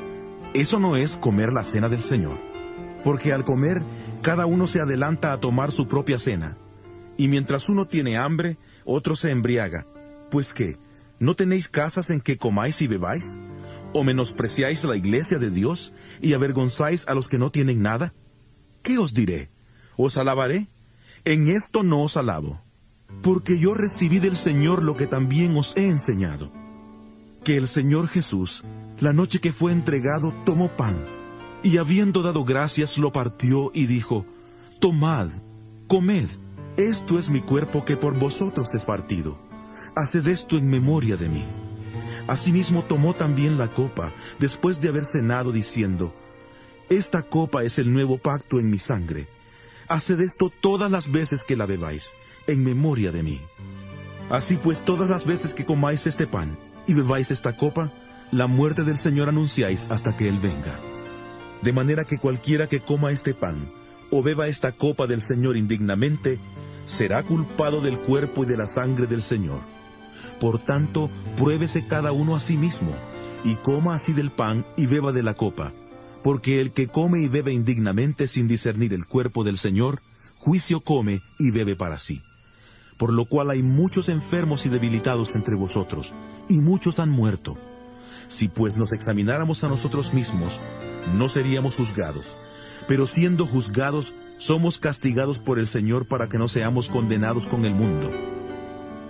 Speaker 4: eso no es comer la cena del Señor. porque al comer, cada uno se adelanta a tomar su propia cena. Y mientras uno tiene hambre, otro se embriaga. Pues ¿qué? ¿No tenéis casas en que comáis y bebáis? ¿O menospreciáis la iglesia de Dios y avergonzáis a los que no tienen nada? ¿Qué os diré? ¿Os alabaré? En esto no os alabo, porque yo recibí del Señor lo que también os he enseñado. Que el Señor Jesús, la noche que fue entregado, tomó pan, y habiendo dado gracias, lo partió y dijo: Tomad, comed, esto es mi cuerpo que por vosotros es partido. Haced esto en memoria de mí. Asimismo tomó también la copa, después de haber cenado, diciendo: Esta copa es el nuevo pacto en mi sangre. Haced esto todas las veces que la bebáis, en memoria de mí. Así pues, todas las veces que comáis este pan y bebáis esta copa, la muerte del Señor anunciáis hasta que Él venga. De manera que cualquiera que coma este pan o beba esta copa del Señor indignamente, será culpado del cuerpo y de la sangre del Señor. Por tanto, pruébese cada uno a sí mismo, y coma así del pan y beba de la copa, porque el que come y bebe indignamente sin discernir el cuerpo del Señor, juicio come y bebe para sí. Por lo cual hay muchos enfermos y debilitados entre vosotros, y muchos han muerto. Si pues nos examináramos a nosotros mismos, no seríamos juzgados, pero siendo juzgados, somos castigados por el Señor para que no seamos condenados con el mundo.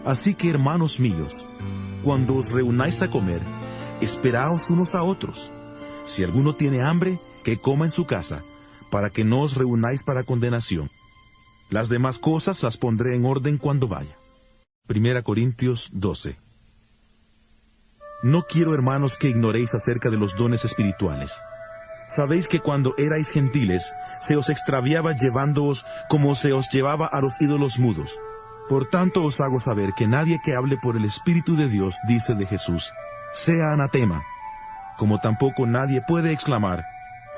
Speaker 4: Así que, hermanos míos, cuando os reunáis a comer, esperaos unos a otros. Si alguno tiene hambre, que coma en su casa, para que no os reunáis para condenación. Las demás cosas las pondré en orden cuando vaya. 1 Corintios 12. No quiero, hermanos, que ignoréis acerca de los dones espirituales. Sabéis que cuando erais gentiles, se os extraviaba llevándoos como se os llevaba a los ídolos mudos. Por tanto os hago saber que nadie que hable por el Espíritu de Dios dice de Jesús: sea anatema, como tampoco nadie puede exclamar: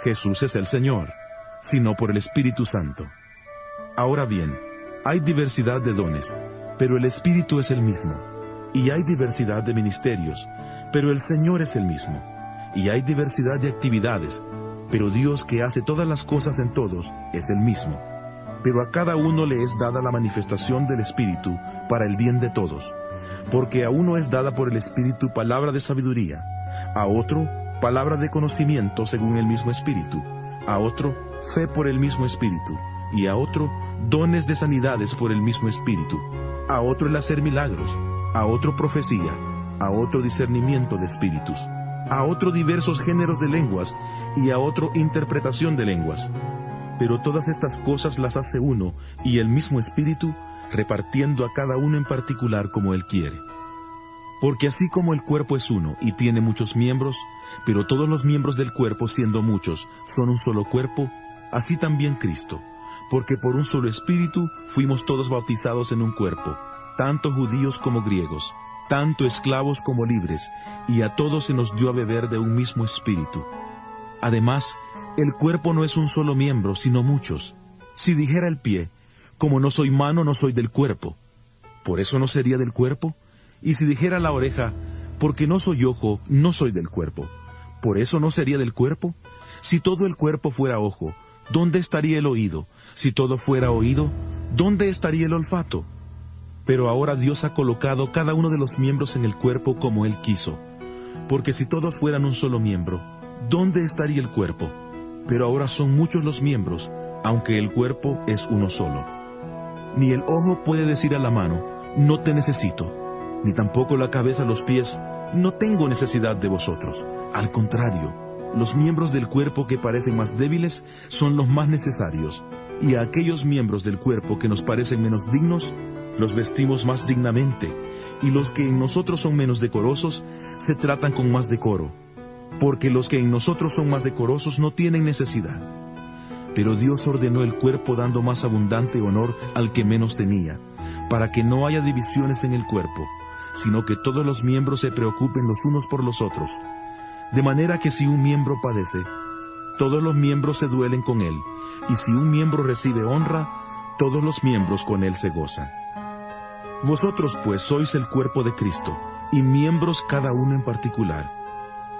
Speaker 4: Jesús es el Señor, sino por el Espíritu Santo. Ahora bien, hay diversidad de dones, pero el Espíritu es el mismo. Y hay diversidad de ministerios, pero el Señor es el mismo. Y hay diversidad de actividades, pero Dios, que hace todas las cosas en todos, es el mismo. Pero a cada uno le es dada la manifestación del Espíritu para el bien de todos. Porque a uno es dada por el Espíritu palabra de sabiduría, a otro palabra de conocimiento según el mismo Espíritu, a otro fe por el mismo Espíritu, y a otro dones de sanidades por el mismo Espíritu, a otro el hacer milagros, a otro profecía, a otro discernimiento de espíritus, a otro diversos géneros de lenguas, y a otro interpretación de lenguas. Pero todas estas cosas las hace uno y el mismo Espíritu, repartiendo a cada uno en particular como Él quiere. Porque así como el cuerpo es uno y tiene muchos miembros, pero todos los miembros del cuerpo, siendo muchos, son un solo cuerpo, así también Cristo. Porque por un solo Espíritu fuimos todos bautizados en un cuerpo, tanto judíos como griegos, tanto esclavos como libres, y a todos se nos dio a beber de un mismo Espíritu. Además, el cuerpo no es un solo miembro, sino muchos. Si dijera el pie: como no soy mano, no soy del cuerpo, ¿por eso no sería del cuerpo? Y si dijera la oreja: porque no soy ojo, no soy del cuerpo, ¿por eso no sería del cuerpo? Si todo el cuerpo fuera ojo, ¿dónde estaría el oído? Si todo fuera oído, ¿dónde estaría el olfato? Pero ahora Dios ha colocado cada uno de los miembros en el cuerpo como Él quiso. Porque si todos fueran un solo miembro, ¿dónde estaría el cuerpo? Pero ahora son muchos los miembros, aunque el cuerpo es uno solo. Ni el ojo puede decir a la mano: no te necesito, ni tampoco la cabeza a los pies: no tengo necesidad de vosotros. Al contrario, los miembros del cuerpo que parecen más débiles son los más necesarios, y a aquellos miembros del cuerpo que nos parecen menos dignos, los vestimos más dignamente, y los que en nosotros son menos decorosos, se tratan con más decoro, porque los que en nosotros son más decorosos no tienen necesidad. Pero Dios ordenó el cuerpo dando más abundante honor al que menos tenía, para que no haya divisiones en el cuerpo, sino que todos los miembros se preocupen los unos por los otros. De manera que si un miembro padece, todos los miembros se duelen con él, y si un miembro recibe honra, todos los miembros con él se gozan. Vosotros pues sois el cuerpo de Cristo, y miembros cada uno en particular.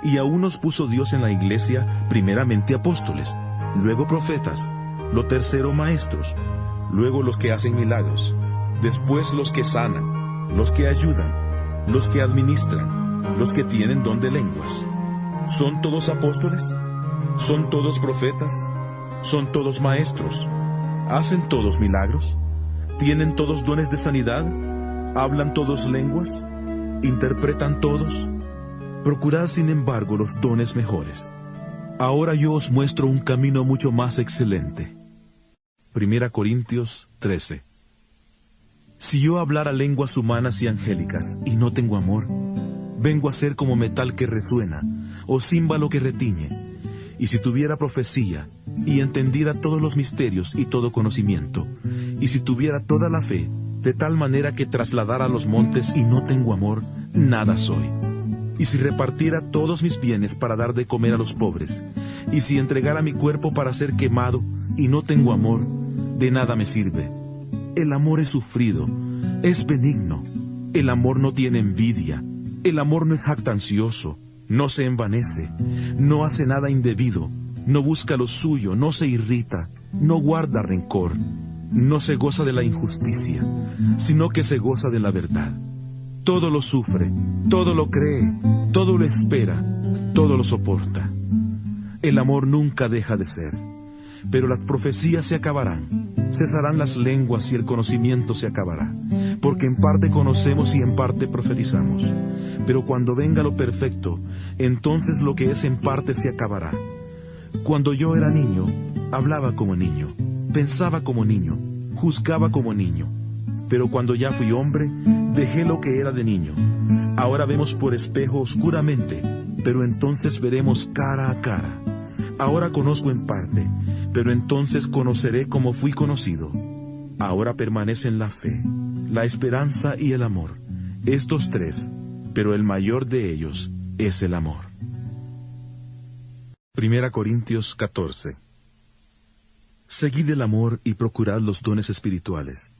Speaker 4: Y a unos puso Dios en la iglesia, primeramente apóstoles, luego profetas, lo tercero maestros, luego los que hacen milagros, después los que sanan, los que ayudan, los que administran, los que tienen don de lenguas. ¿Son todos apóstoles? ¿Son todos profetas? ¿Son todos maestros? ¿Hacen todos milagros? ¿Tienen todos dones de sanidad? ¿Hablan todos lenguas? ¿Interpretan todos? Procurad, sin embargo, los dones mejores. Ahora yo os muestro un camino mucho más excelente. 1 Corintios 13. Si yo hablara lenguas humanas y angélicas y no tengo amor, vengo a ser como metal que resuena, o címbalo que retiñe. Y si tuviera profecía, y entendiera todos los misterios y todo conocimiento, y si tuviera toda la fe, de tal manera que trasladara los montes y no tengo amor, nada soy. Y si repartiera todos mis bienes para dar de comer a los pobres, y si entregara mi cuerpo para ser quemado, y no tengo amor, de nada me sirve. El amor es sufrido, es benigno, el amor no tiene envidia, el amor no es jactancioso, no se envanece, no hace nada indebido, no busca lo suyo, no se irrita, no guarda rencor, no se goza de la injusticia, sino que se goza de la verdad. Todo lo sufre, todo lo cree, todo lo espera, todo lo soporta. El amor nunca deja de ser, pero las profecías se acabarán, cesarán las lenguas y el conocimiento se acabará, porque en parte conocemos y en parte profetizamos. Pero cuando venga lo perfecto, entonces lo que es en parte se acabará. Cuando yo era niño, hablaba como niño, pensaba como niño, juzgaba como niño. Pero cuando ya fui hombre, dejé lo que era de niño. Ahora vemos por espejo oscuramente, pero entonces veremos cara a cara. Ahora conozco en parte, pero entonces conoceré como fui conocido. Ahora permanecen la fe, la esperanza y el amor, estos tres, pero el mayor de ellos es el amor. 1 Corintios 14. Seguid el amor y procurad los dones espirituales,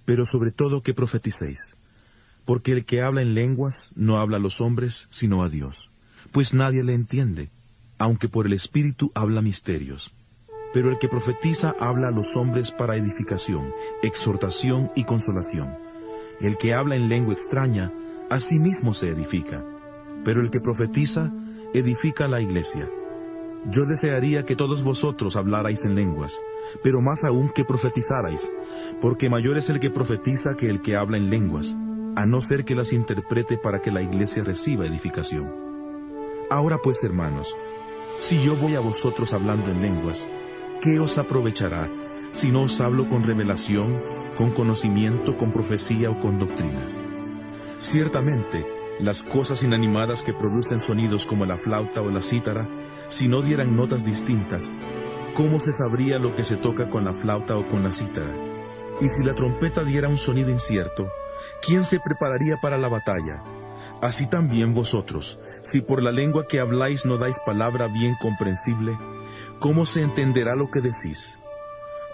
Speaker 4: pero sobre todo que profeticéis, porque el que habla en lenguas no habla a los hombres, sino a Dios, pues nadie le entiende, aunque por el Espíritu habla misterios. Pero el que profetiza habla a los hombres para edificación, exhortación y consolación. El que habla en lengua extraña, a sí mismo se edifica, pero el que profetiza, edifica a la iglesia. Yo desearía que todos vosotros hablarais en lenguas, pero más aún que profetizarais, porque mayor es el que profetiza que el que habla en lenguas, a no ser que las interprete para que la iglesia reciba edificación. Ahora pues, hermanos, si yo voy a vosotros hablando en lenguas, ¿qué os aprovechará si no os hablo con revelación, con conocimiento, con profecía o con doctrina? Ciertamente, las cosas inanimadas que producen sonidos como la flauta o la cítara, si no dieran notas distintas, ¿cómo se sabría lo que se toca con la flauta o con la cítara? Y si la trompeta diera un sonido incierto, ¿quién se prepararía para la batalla? Así también vosotros, si por la lengua que habláis no dais palabra bien comprensible, ¿cómo se entenderá lo que decís?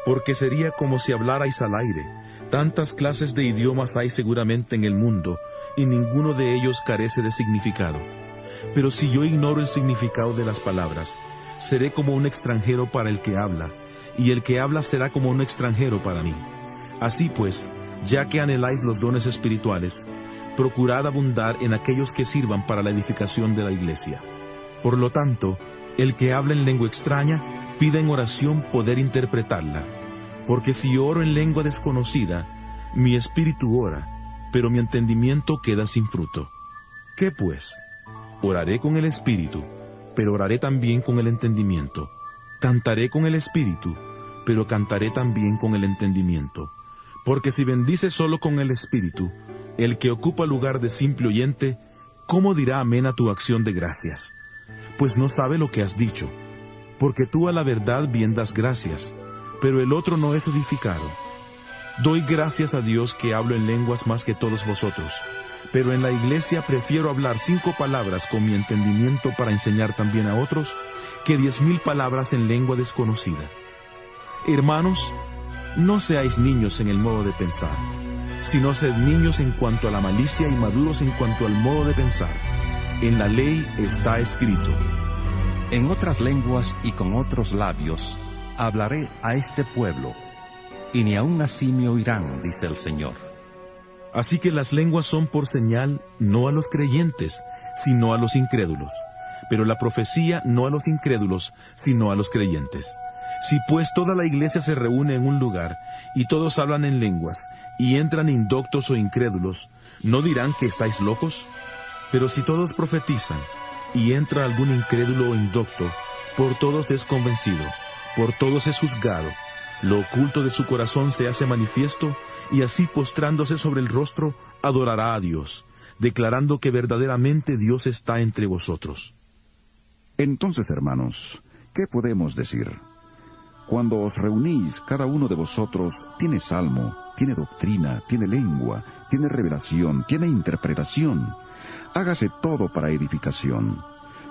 Speaker 4: Porque sería como si hablarais al aire. Tantas clases de idiomas hay seguramente en el mundo, y ninguno de ellos carece de significado. Pero si yo ignoro el significado de las palabras, seré como un extranjero para el que habla, y el que habla será como un extranjero para mí. Así pues, ya que anheláis los dones espirituales, procurad abundar en aquellos que sirvan para la edificación de la iglesia. Por lo tanto, el que habla en lengua extraña, pida en oración poder interpretarla. Porque si oro en lengua desconocida, mi espíritu ora, pero mi entendimiento queda sin fruto. ¿Qué pues? Oraré con el espíritu, pero oraré también con el entendimiento. Cantaré con el espíritu, pero cantaré también con el entendimiento. Porque si bendice solo con el espíritu, el que ocupa lugar de simple oyente, ¿cómo dirá amén a tu acción de gracias? Pues no sabe lo que has dicho. Porque tú a la verdad bien das gracias, pero el otro no es edificado. Doy gracias a Dios que hablo en lenguas más que todos vosotros, pero en la iglesia prefiero hablar 5 palabras con mi entendimiento para enseñar también a otros, que 10,000 palabras en lengua desconocida. Hermanos, no seáis niños en el modo de pensar, sino sed niños en cuanto a la malicia y maduros en cuanto al modo de pensar. En la ley está escrito:
Speaker 3: En otras lenguas y con otros labios hablaré a este pueblo, y ni aun así me oirán, dice el Señor.
Speaker 4: Así que las lenguas son por señal no a los creyentes, sino a los incrédulos, pero la profecía no a los incrédulos, sino a los creyentes. Si pues toda la iglesia se reúne en un lugar, y todos hablan en lenguas, y entran indoctos o incrédulos, ¿no dirán que estáis locos? Pero si todos profetizan, y entra algún incrédulo o indocto, por todos es convencido, por todos es juzgado, lo oculto de su corazón se hace manifiesto, y así postrándose sobre el rostro, adorará a Dios, declarando que verdaderamente Dios está entre vosotros.
Speaker 2: Entonces, hermanos, ¿qué podemos decir? Cuando os reunís, cada uno de vosotros tiene salmo, tiene doctrina, tiene lengua, tiene revelación, tiene interpretación. Hágase todo para edificación.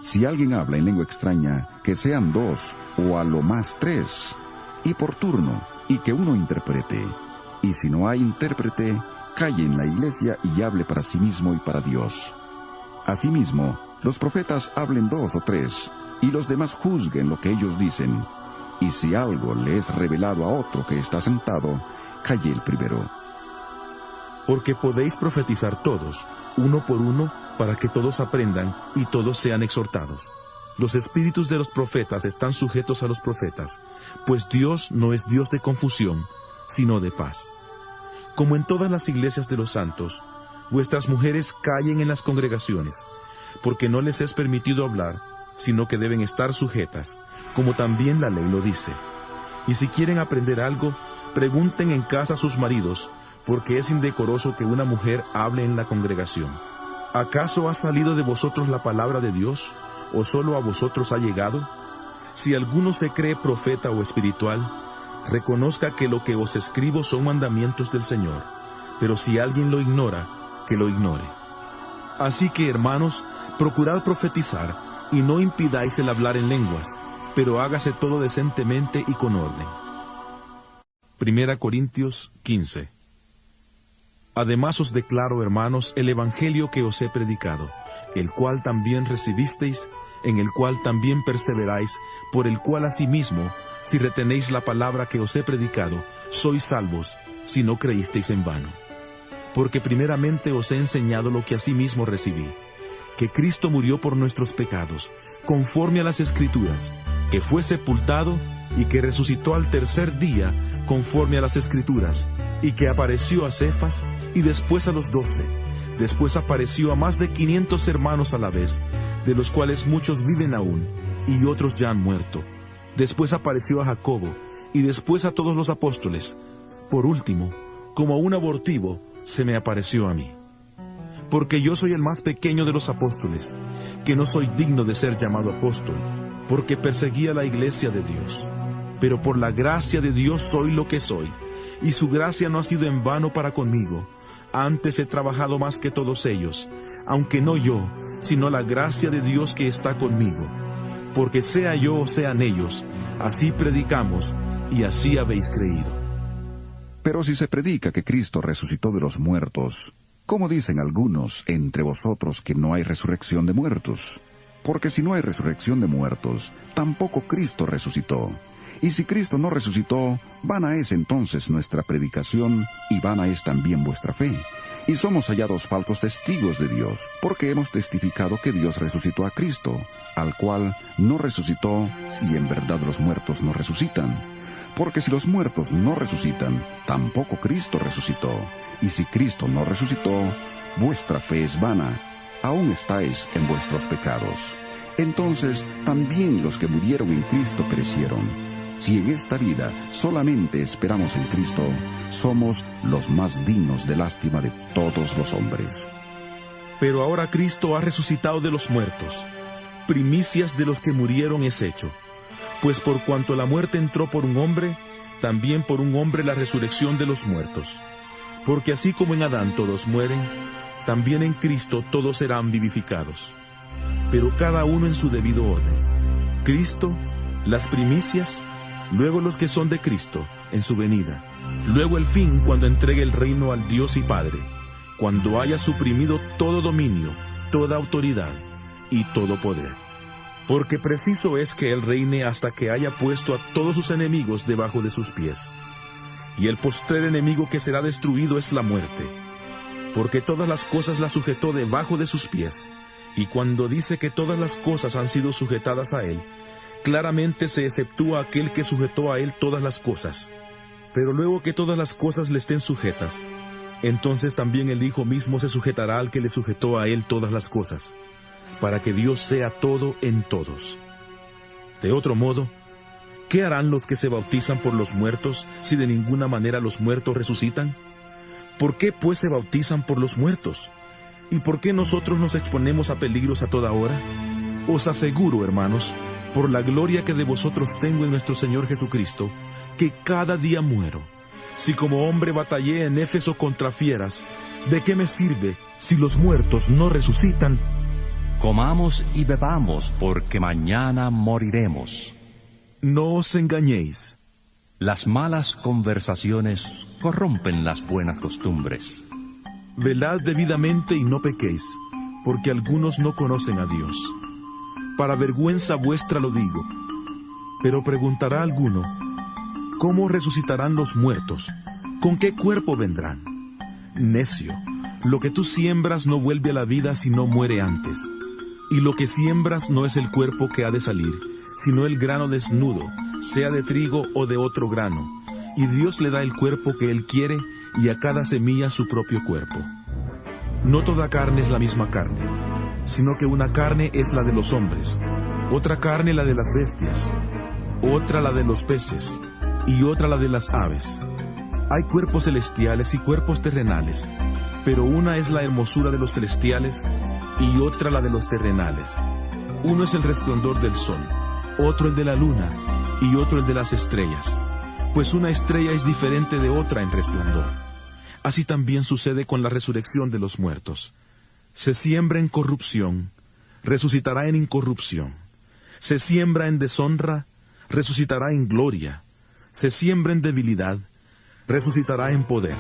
Speaker 2: Si alguien habla en lengua extraña, que sean 2, o a lo más 3, y por turno, y que uno interprete. Y si no hay intérprete, calle en la iglesia y hable para sí mismo y para Dios. Asimismo, los profetas hablen 2 o 3, y los demás juzguen lo que ellos dicen. Y si algo le es revelado a otro que está sentado, calle el primero.
Speaker 4: Porque podéis profetizar todos, uno por uno, para que todos aprendan y todos sean exhortados. Los espíritus de los profetas están sujetos a los profetas, pues Dios no es Dios de confusión, sino de paz. Como en todas las iglesias de los santos, vuestras mujeres callen en las congregaciones, porque no les es permitido hablar, sino que deben estar sujetas, como también la ley lo dice. Y si quieren aprender algo, pregunten en casa a sus maridos, porque es indecoroso que una mujer hable en la congregación. ¿Acaso ha salido de vosotros la palabra de Dios, o solo a vosotros ha llegado? Si alguno se cree profeta o espiritual, reconozca que lo que os escribo son mandamientos del Señor, pero si alguien lo ignora, que lo ignore. Así que, hermanos, procurad profetizar, y no impidáis el hablar en lenguas, pero hágase todo decentemente y con orden. 1 Corintios 15. Además os declaro, hermanos, el evangelio que os he predicado, el cual también recibisteis, en el cual también perseveráis, por el cual asimismo, si retenéis la palabra que os he predicado, sois salvos, si no creísteis en vano. Porque primeramente os he enseñado lo que asimismo recibí, que Cristo murió por nuestros pecados, conforme a las Escrituras, que fue sepultado y que resucitó al tercer día, conforme a las Escrituras, y que apareció a Cefas y después a los 12. Después apareció a más de 500 hermanos a la vez, de los cuales muchos viven aún, y otros ya han muerto. Después apareció a Jacobo, y después a todos los apóstoles. Por último, como un abortivo, se me apareció a mí. Porque yo soy el más pequeño de los apóstoles, que no soy digno de ser llamado apóstol, porque perseguía la iglesia de Dios. Pero por la gracia de Dios soy lo que soy, y su gracia no ha sido en vano para conmigo. Antes he trabajado más que todos ellos, aunque no yo, sino la gracia de Dios que está conmigo. Porque sea yo o sean ellos, así predicamos, y así habéis creído.
Speaker 2: Pero si se predica que Cristo resucitó de los muertos, ¿cómo dicen algunos entre vosotros que no hay resurrección de muertos? Porque si no hay resurrección de muertos, tampoco Cristo resucitó. Y si Cristo no resucitó, vana es entonces nuestra predicación, y vana es también vuestra fe. Y somos hallados falsos testigos de Dios, porque hemos testificado que Dios resucitó a Cristo, al cual no resucitó si en verdad los muertos no resucitan. Porque si los muertos no resucitan, tampoco Cristo resucitó. Y si Cristo no resucitó, vuestra fe es vana, aún estáis en vuestros pecados. Entonces también los que murieron en Cristo perecieron. Si en esta vida solamente esperamos en Cristo, somos los más dignos de lástima de todos los hombres.
Speaker 4: Pero ahora Cristo ha resucitado de los muertos. Primicias de los que murieron es hecho. Pues por cuanto la muerte entró por un hombre, también por un hombre la resurrección de los muertos. Porque así como en Adán todos mueren, también en Cristo todos serán vivificados. Pero cada uno en su debido orden. Cristo, las primicias, luego los que son de Cristo, en su venida. Luego el fin, cuando entregue el reino al Dios y Padre, cuando haya suprimido todo dominio, toda autoridad y todo poder. Porque preciso es que Él reine hasta que haya puesto a todos sus enemigos debajo de sus pies. Y el postrer enemigo que será destruido es la muerte. Porque todas las cosas las sujetó debajo de sus pies. Y cuando dice que todas las cosas han sido sujetadas a Él, claramente se exceptúa aquel que sujetó a Él todas las cosas. Pero luego que todas las cosas le estén sujetas, entonces también el Hijo mismo se sujetará al que le sujetó a Él todas las cosas, para que Dios sea todo en todos. De otro modo, ¿qué harán los que se bautizan por los muertos si de ninguna manera los muertos resucitan? ¿Por qué pues se bautizan por los muertos? ¿Y por qué nosotros nos exponemos a peligros a toda hora? Os aseguro, hermanos, por la gloria que de vosotros tengo en nuestro Señor Jesucristo, que cada día muero. Si como hombre batallé en Éfeso contra fieras, ¿de qué me sirve si los muertos no resucitan?
Speaker 3: Comamos y bebamos, porque mañana moriremos.
Speaker 4: No os engañéis.
Speaker 3: Las malas conversaciones corrompen las buenas costumbres.
Speaker 4: Velad debidamente y no pequéis, porque algunos no conocen a Dios. Para vergüenza vuestra lo digo. Pero preguntará alguno, ¿cómo resucitarán los muertos? ¿Con qué cuerpo vendrán? Necio, lo que tú siembras no vuelve a la vida si no muere antes. Y lo que siembras no es el cuerpo que ha de salir, sino el grano desnudo, sea de trigo o de otro grano. Y Dios le da el cuerpo que Él quiere, y a cada semilla su propio cuerpo. No toda carne es la misma carne, sino que una carne es la de los hombres, otra carne la de las bestias, otra la de los peces, y otra la de las aves. Hay cuerpos celestiales y cuerpos terrenales, pero una es la hermosura de los celestiales y otra la de los terrenales. Uno es el resplandor del sol, otro el de la luna y otro el de las estrellas, pues una estrella es diferente de otra en resplandor. Así también sucede con la resurrección de los muertos. Se siembra en corrupción, resucitará en incorrupción. Se siembra en deshonra, resucitará en gloria. Se siembra en debilidad, resucitará en poder.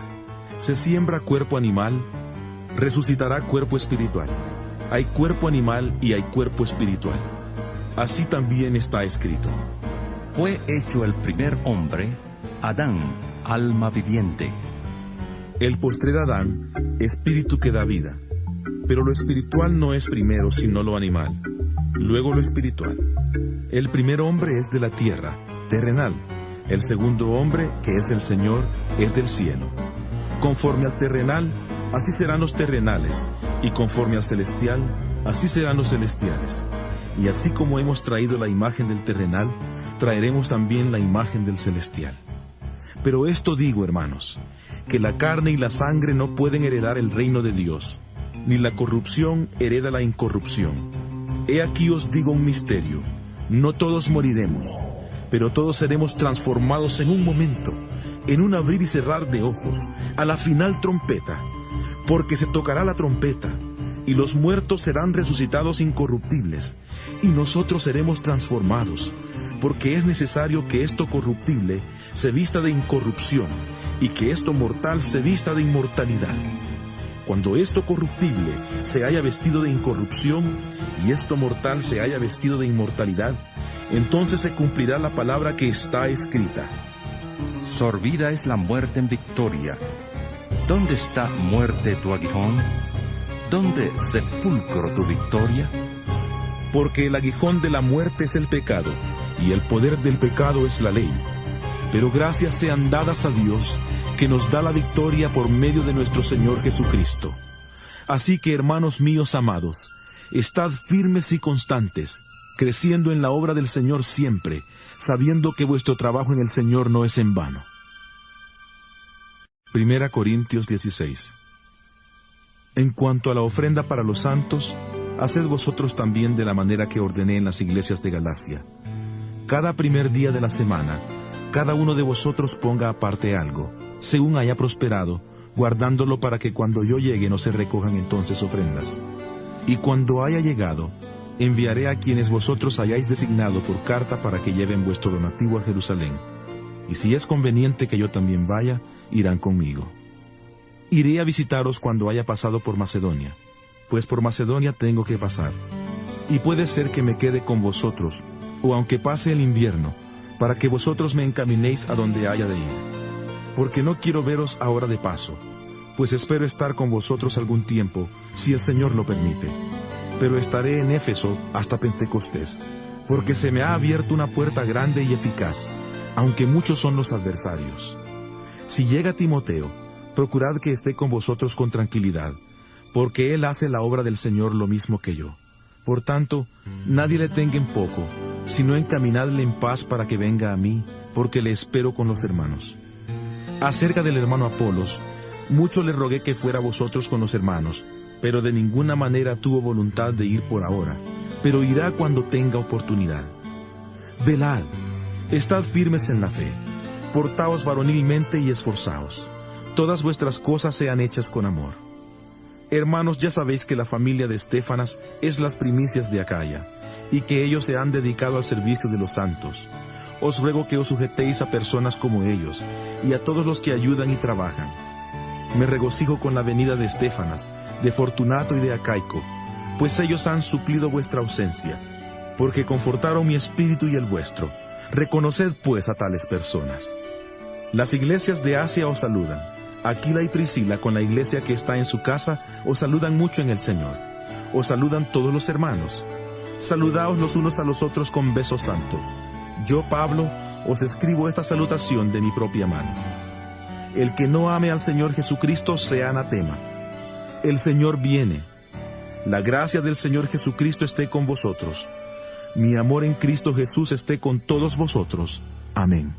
Speaker 4: Se siembra cuerpo animal, resucitará cuerpo espiritual. Hay cuerpo animal y hay cuerpo espiritual. Así también está escrito.
Speaker 3: Fue hecho el primer hombre, Adán, alma viviente.
Speaker 4: El postrer Adán, espíritu que da vida. Pero lo espiritual no es primero sino lo animal, luego lo espiritual. El primer hombre es de la tierra, terrenal. El segundo hombre, que es el Señor, es del cielo. Conforme al terrenal, así serán los terrenales, y conforme al celestial, así serán los celestiales. Y así como hemos traído la imagen del terrenal, traeremos también la imagen del celestial. Pero esto digo, hermanos, que la carne y la sangre no pueden heredar el reino de Dios, ni la corrupción hereda la incorrupción. He aquí os digo un misterio: no todos moriremos, pero todos seremos transformados en un momento, en un abrir y cerrar de ojos, a la final trompeta, porque se tocará la trompeta, y los muertos serán resucitados incorruptibles, y nosotros seremos transformados, porque es necesario que esto corruptible se vista de incorrupción, y que esto mortal se vista de inmortalidad. Cuando esto corruptible se haya vestido de incorrupción, y esto mortal se haya vestido de inmortalidad, entonces se cumplirá la palabra que está escrita.
Speaker 3: Sorbida es la muerte en victoria. ¿Dónde está, muerte, tu aguijón? ¿Dónde, sepulcro, tu victoria?
Speaker 4: Porque el aguijón de la muerte es el pecado, y el poder del pecado es la ley. Pero gracias sean dadas a Dios, que nos da la victoria por medio de nuestro Señor Jesucristo. Así que, hermanos míos amados, estad firmes y constantes, creciendo en la obra del Señor siempre, sabiendo que vuestro trabajo en el Señor no es en vano. 1 Corintios 16. En cuanto a la ofrenda para los santos, haced vosotros también de la manera que ordené en las iglesias de Galacia. Cada primer día de la semana, cada uno de vosotros ponga aparte algo, según haya prosperado, guardándolo para que cuando yo llegue no se recojan entonces ofrendas. Y cuando haya llegado, enviaré a quienes vosotros hayáis designado por carta para que lleven vuestro donativo a Jerusalén. Y si es conveniente que yo también vaya, irán conmigo. Iré a visitaros cuando haya pasado por Macedonia, pues por Macedonia tengo que pasar.
Speaker 1: y puede ser que me quede con vosotros, o aunque pase el invierno, para que vosotros me encaminéis a donde haya de ir. Porque no quiero veros ahora de paso, pues espero estar con vosotros algún tiempo, si el Señor lo permite. Pero estaré en Éfeso hasta Pentecostés, porque se me ha abierto una puerta grande y eficaz, aunque muchos son los adversarios. Si llega Timoteo, procurad que esté con vosotros con tranquilidad, porque él hace la obra del Señor lo mismo que yo. Por tanto, nadie le tenga en poco, sino encaminadle en paz para que venga a mí, porque le espero con los hermanos. Acerca del hermano Apolos, mucho le rogué que fuera vosotros con los hermanos, pero de ninguna manera tuvo voluntad de ir por ahora, pero irá cuando tenga oportunidad. Velad, estad firmes en la fe, portaos varonilmente y esforzaos. Todas vuestras cosas sean hechas con amor. Hermanos, ya sabéis que la familia de Estéfanas es las primicias de Acaya, y que ellos se han dedicado al servicio de los santos. Os ruego que os sujetéis a personas como ellos, y a todos los que ayudan y trabajan. Me regocijo con la venida de Estéfanas, de Fortunato y de Acaico, pues ellos han suplido vuestra ausencia, porque confortaron mi espíritu y el vuestro. Reconoced pues a tales personas. Las iglesias de Asia os saludan. Aquila y Priscila, con la iglesia que está en su casa, os saludan mucho en el Señor. Os saludan todos los hermanos. Saludaos los unos a los otros con beso santo. Yo, Pablo, os escribo esta salutación de mi propia mano. El que no ame al Señor Jesucristo sea anatema. El Señor viene. La gracia del Señor Jesucristo esté con vosotros. Mi amor en Cristo Jesús esté con todos vosotros. Amén.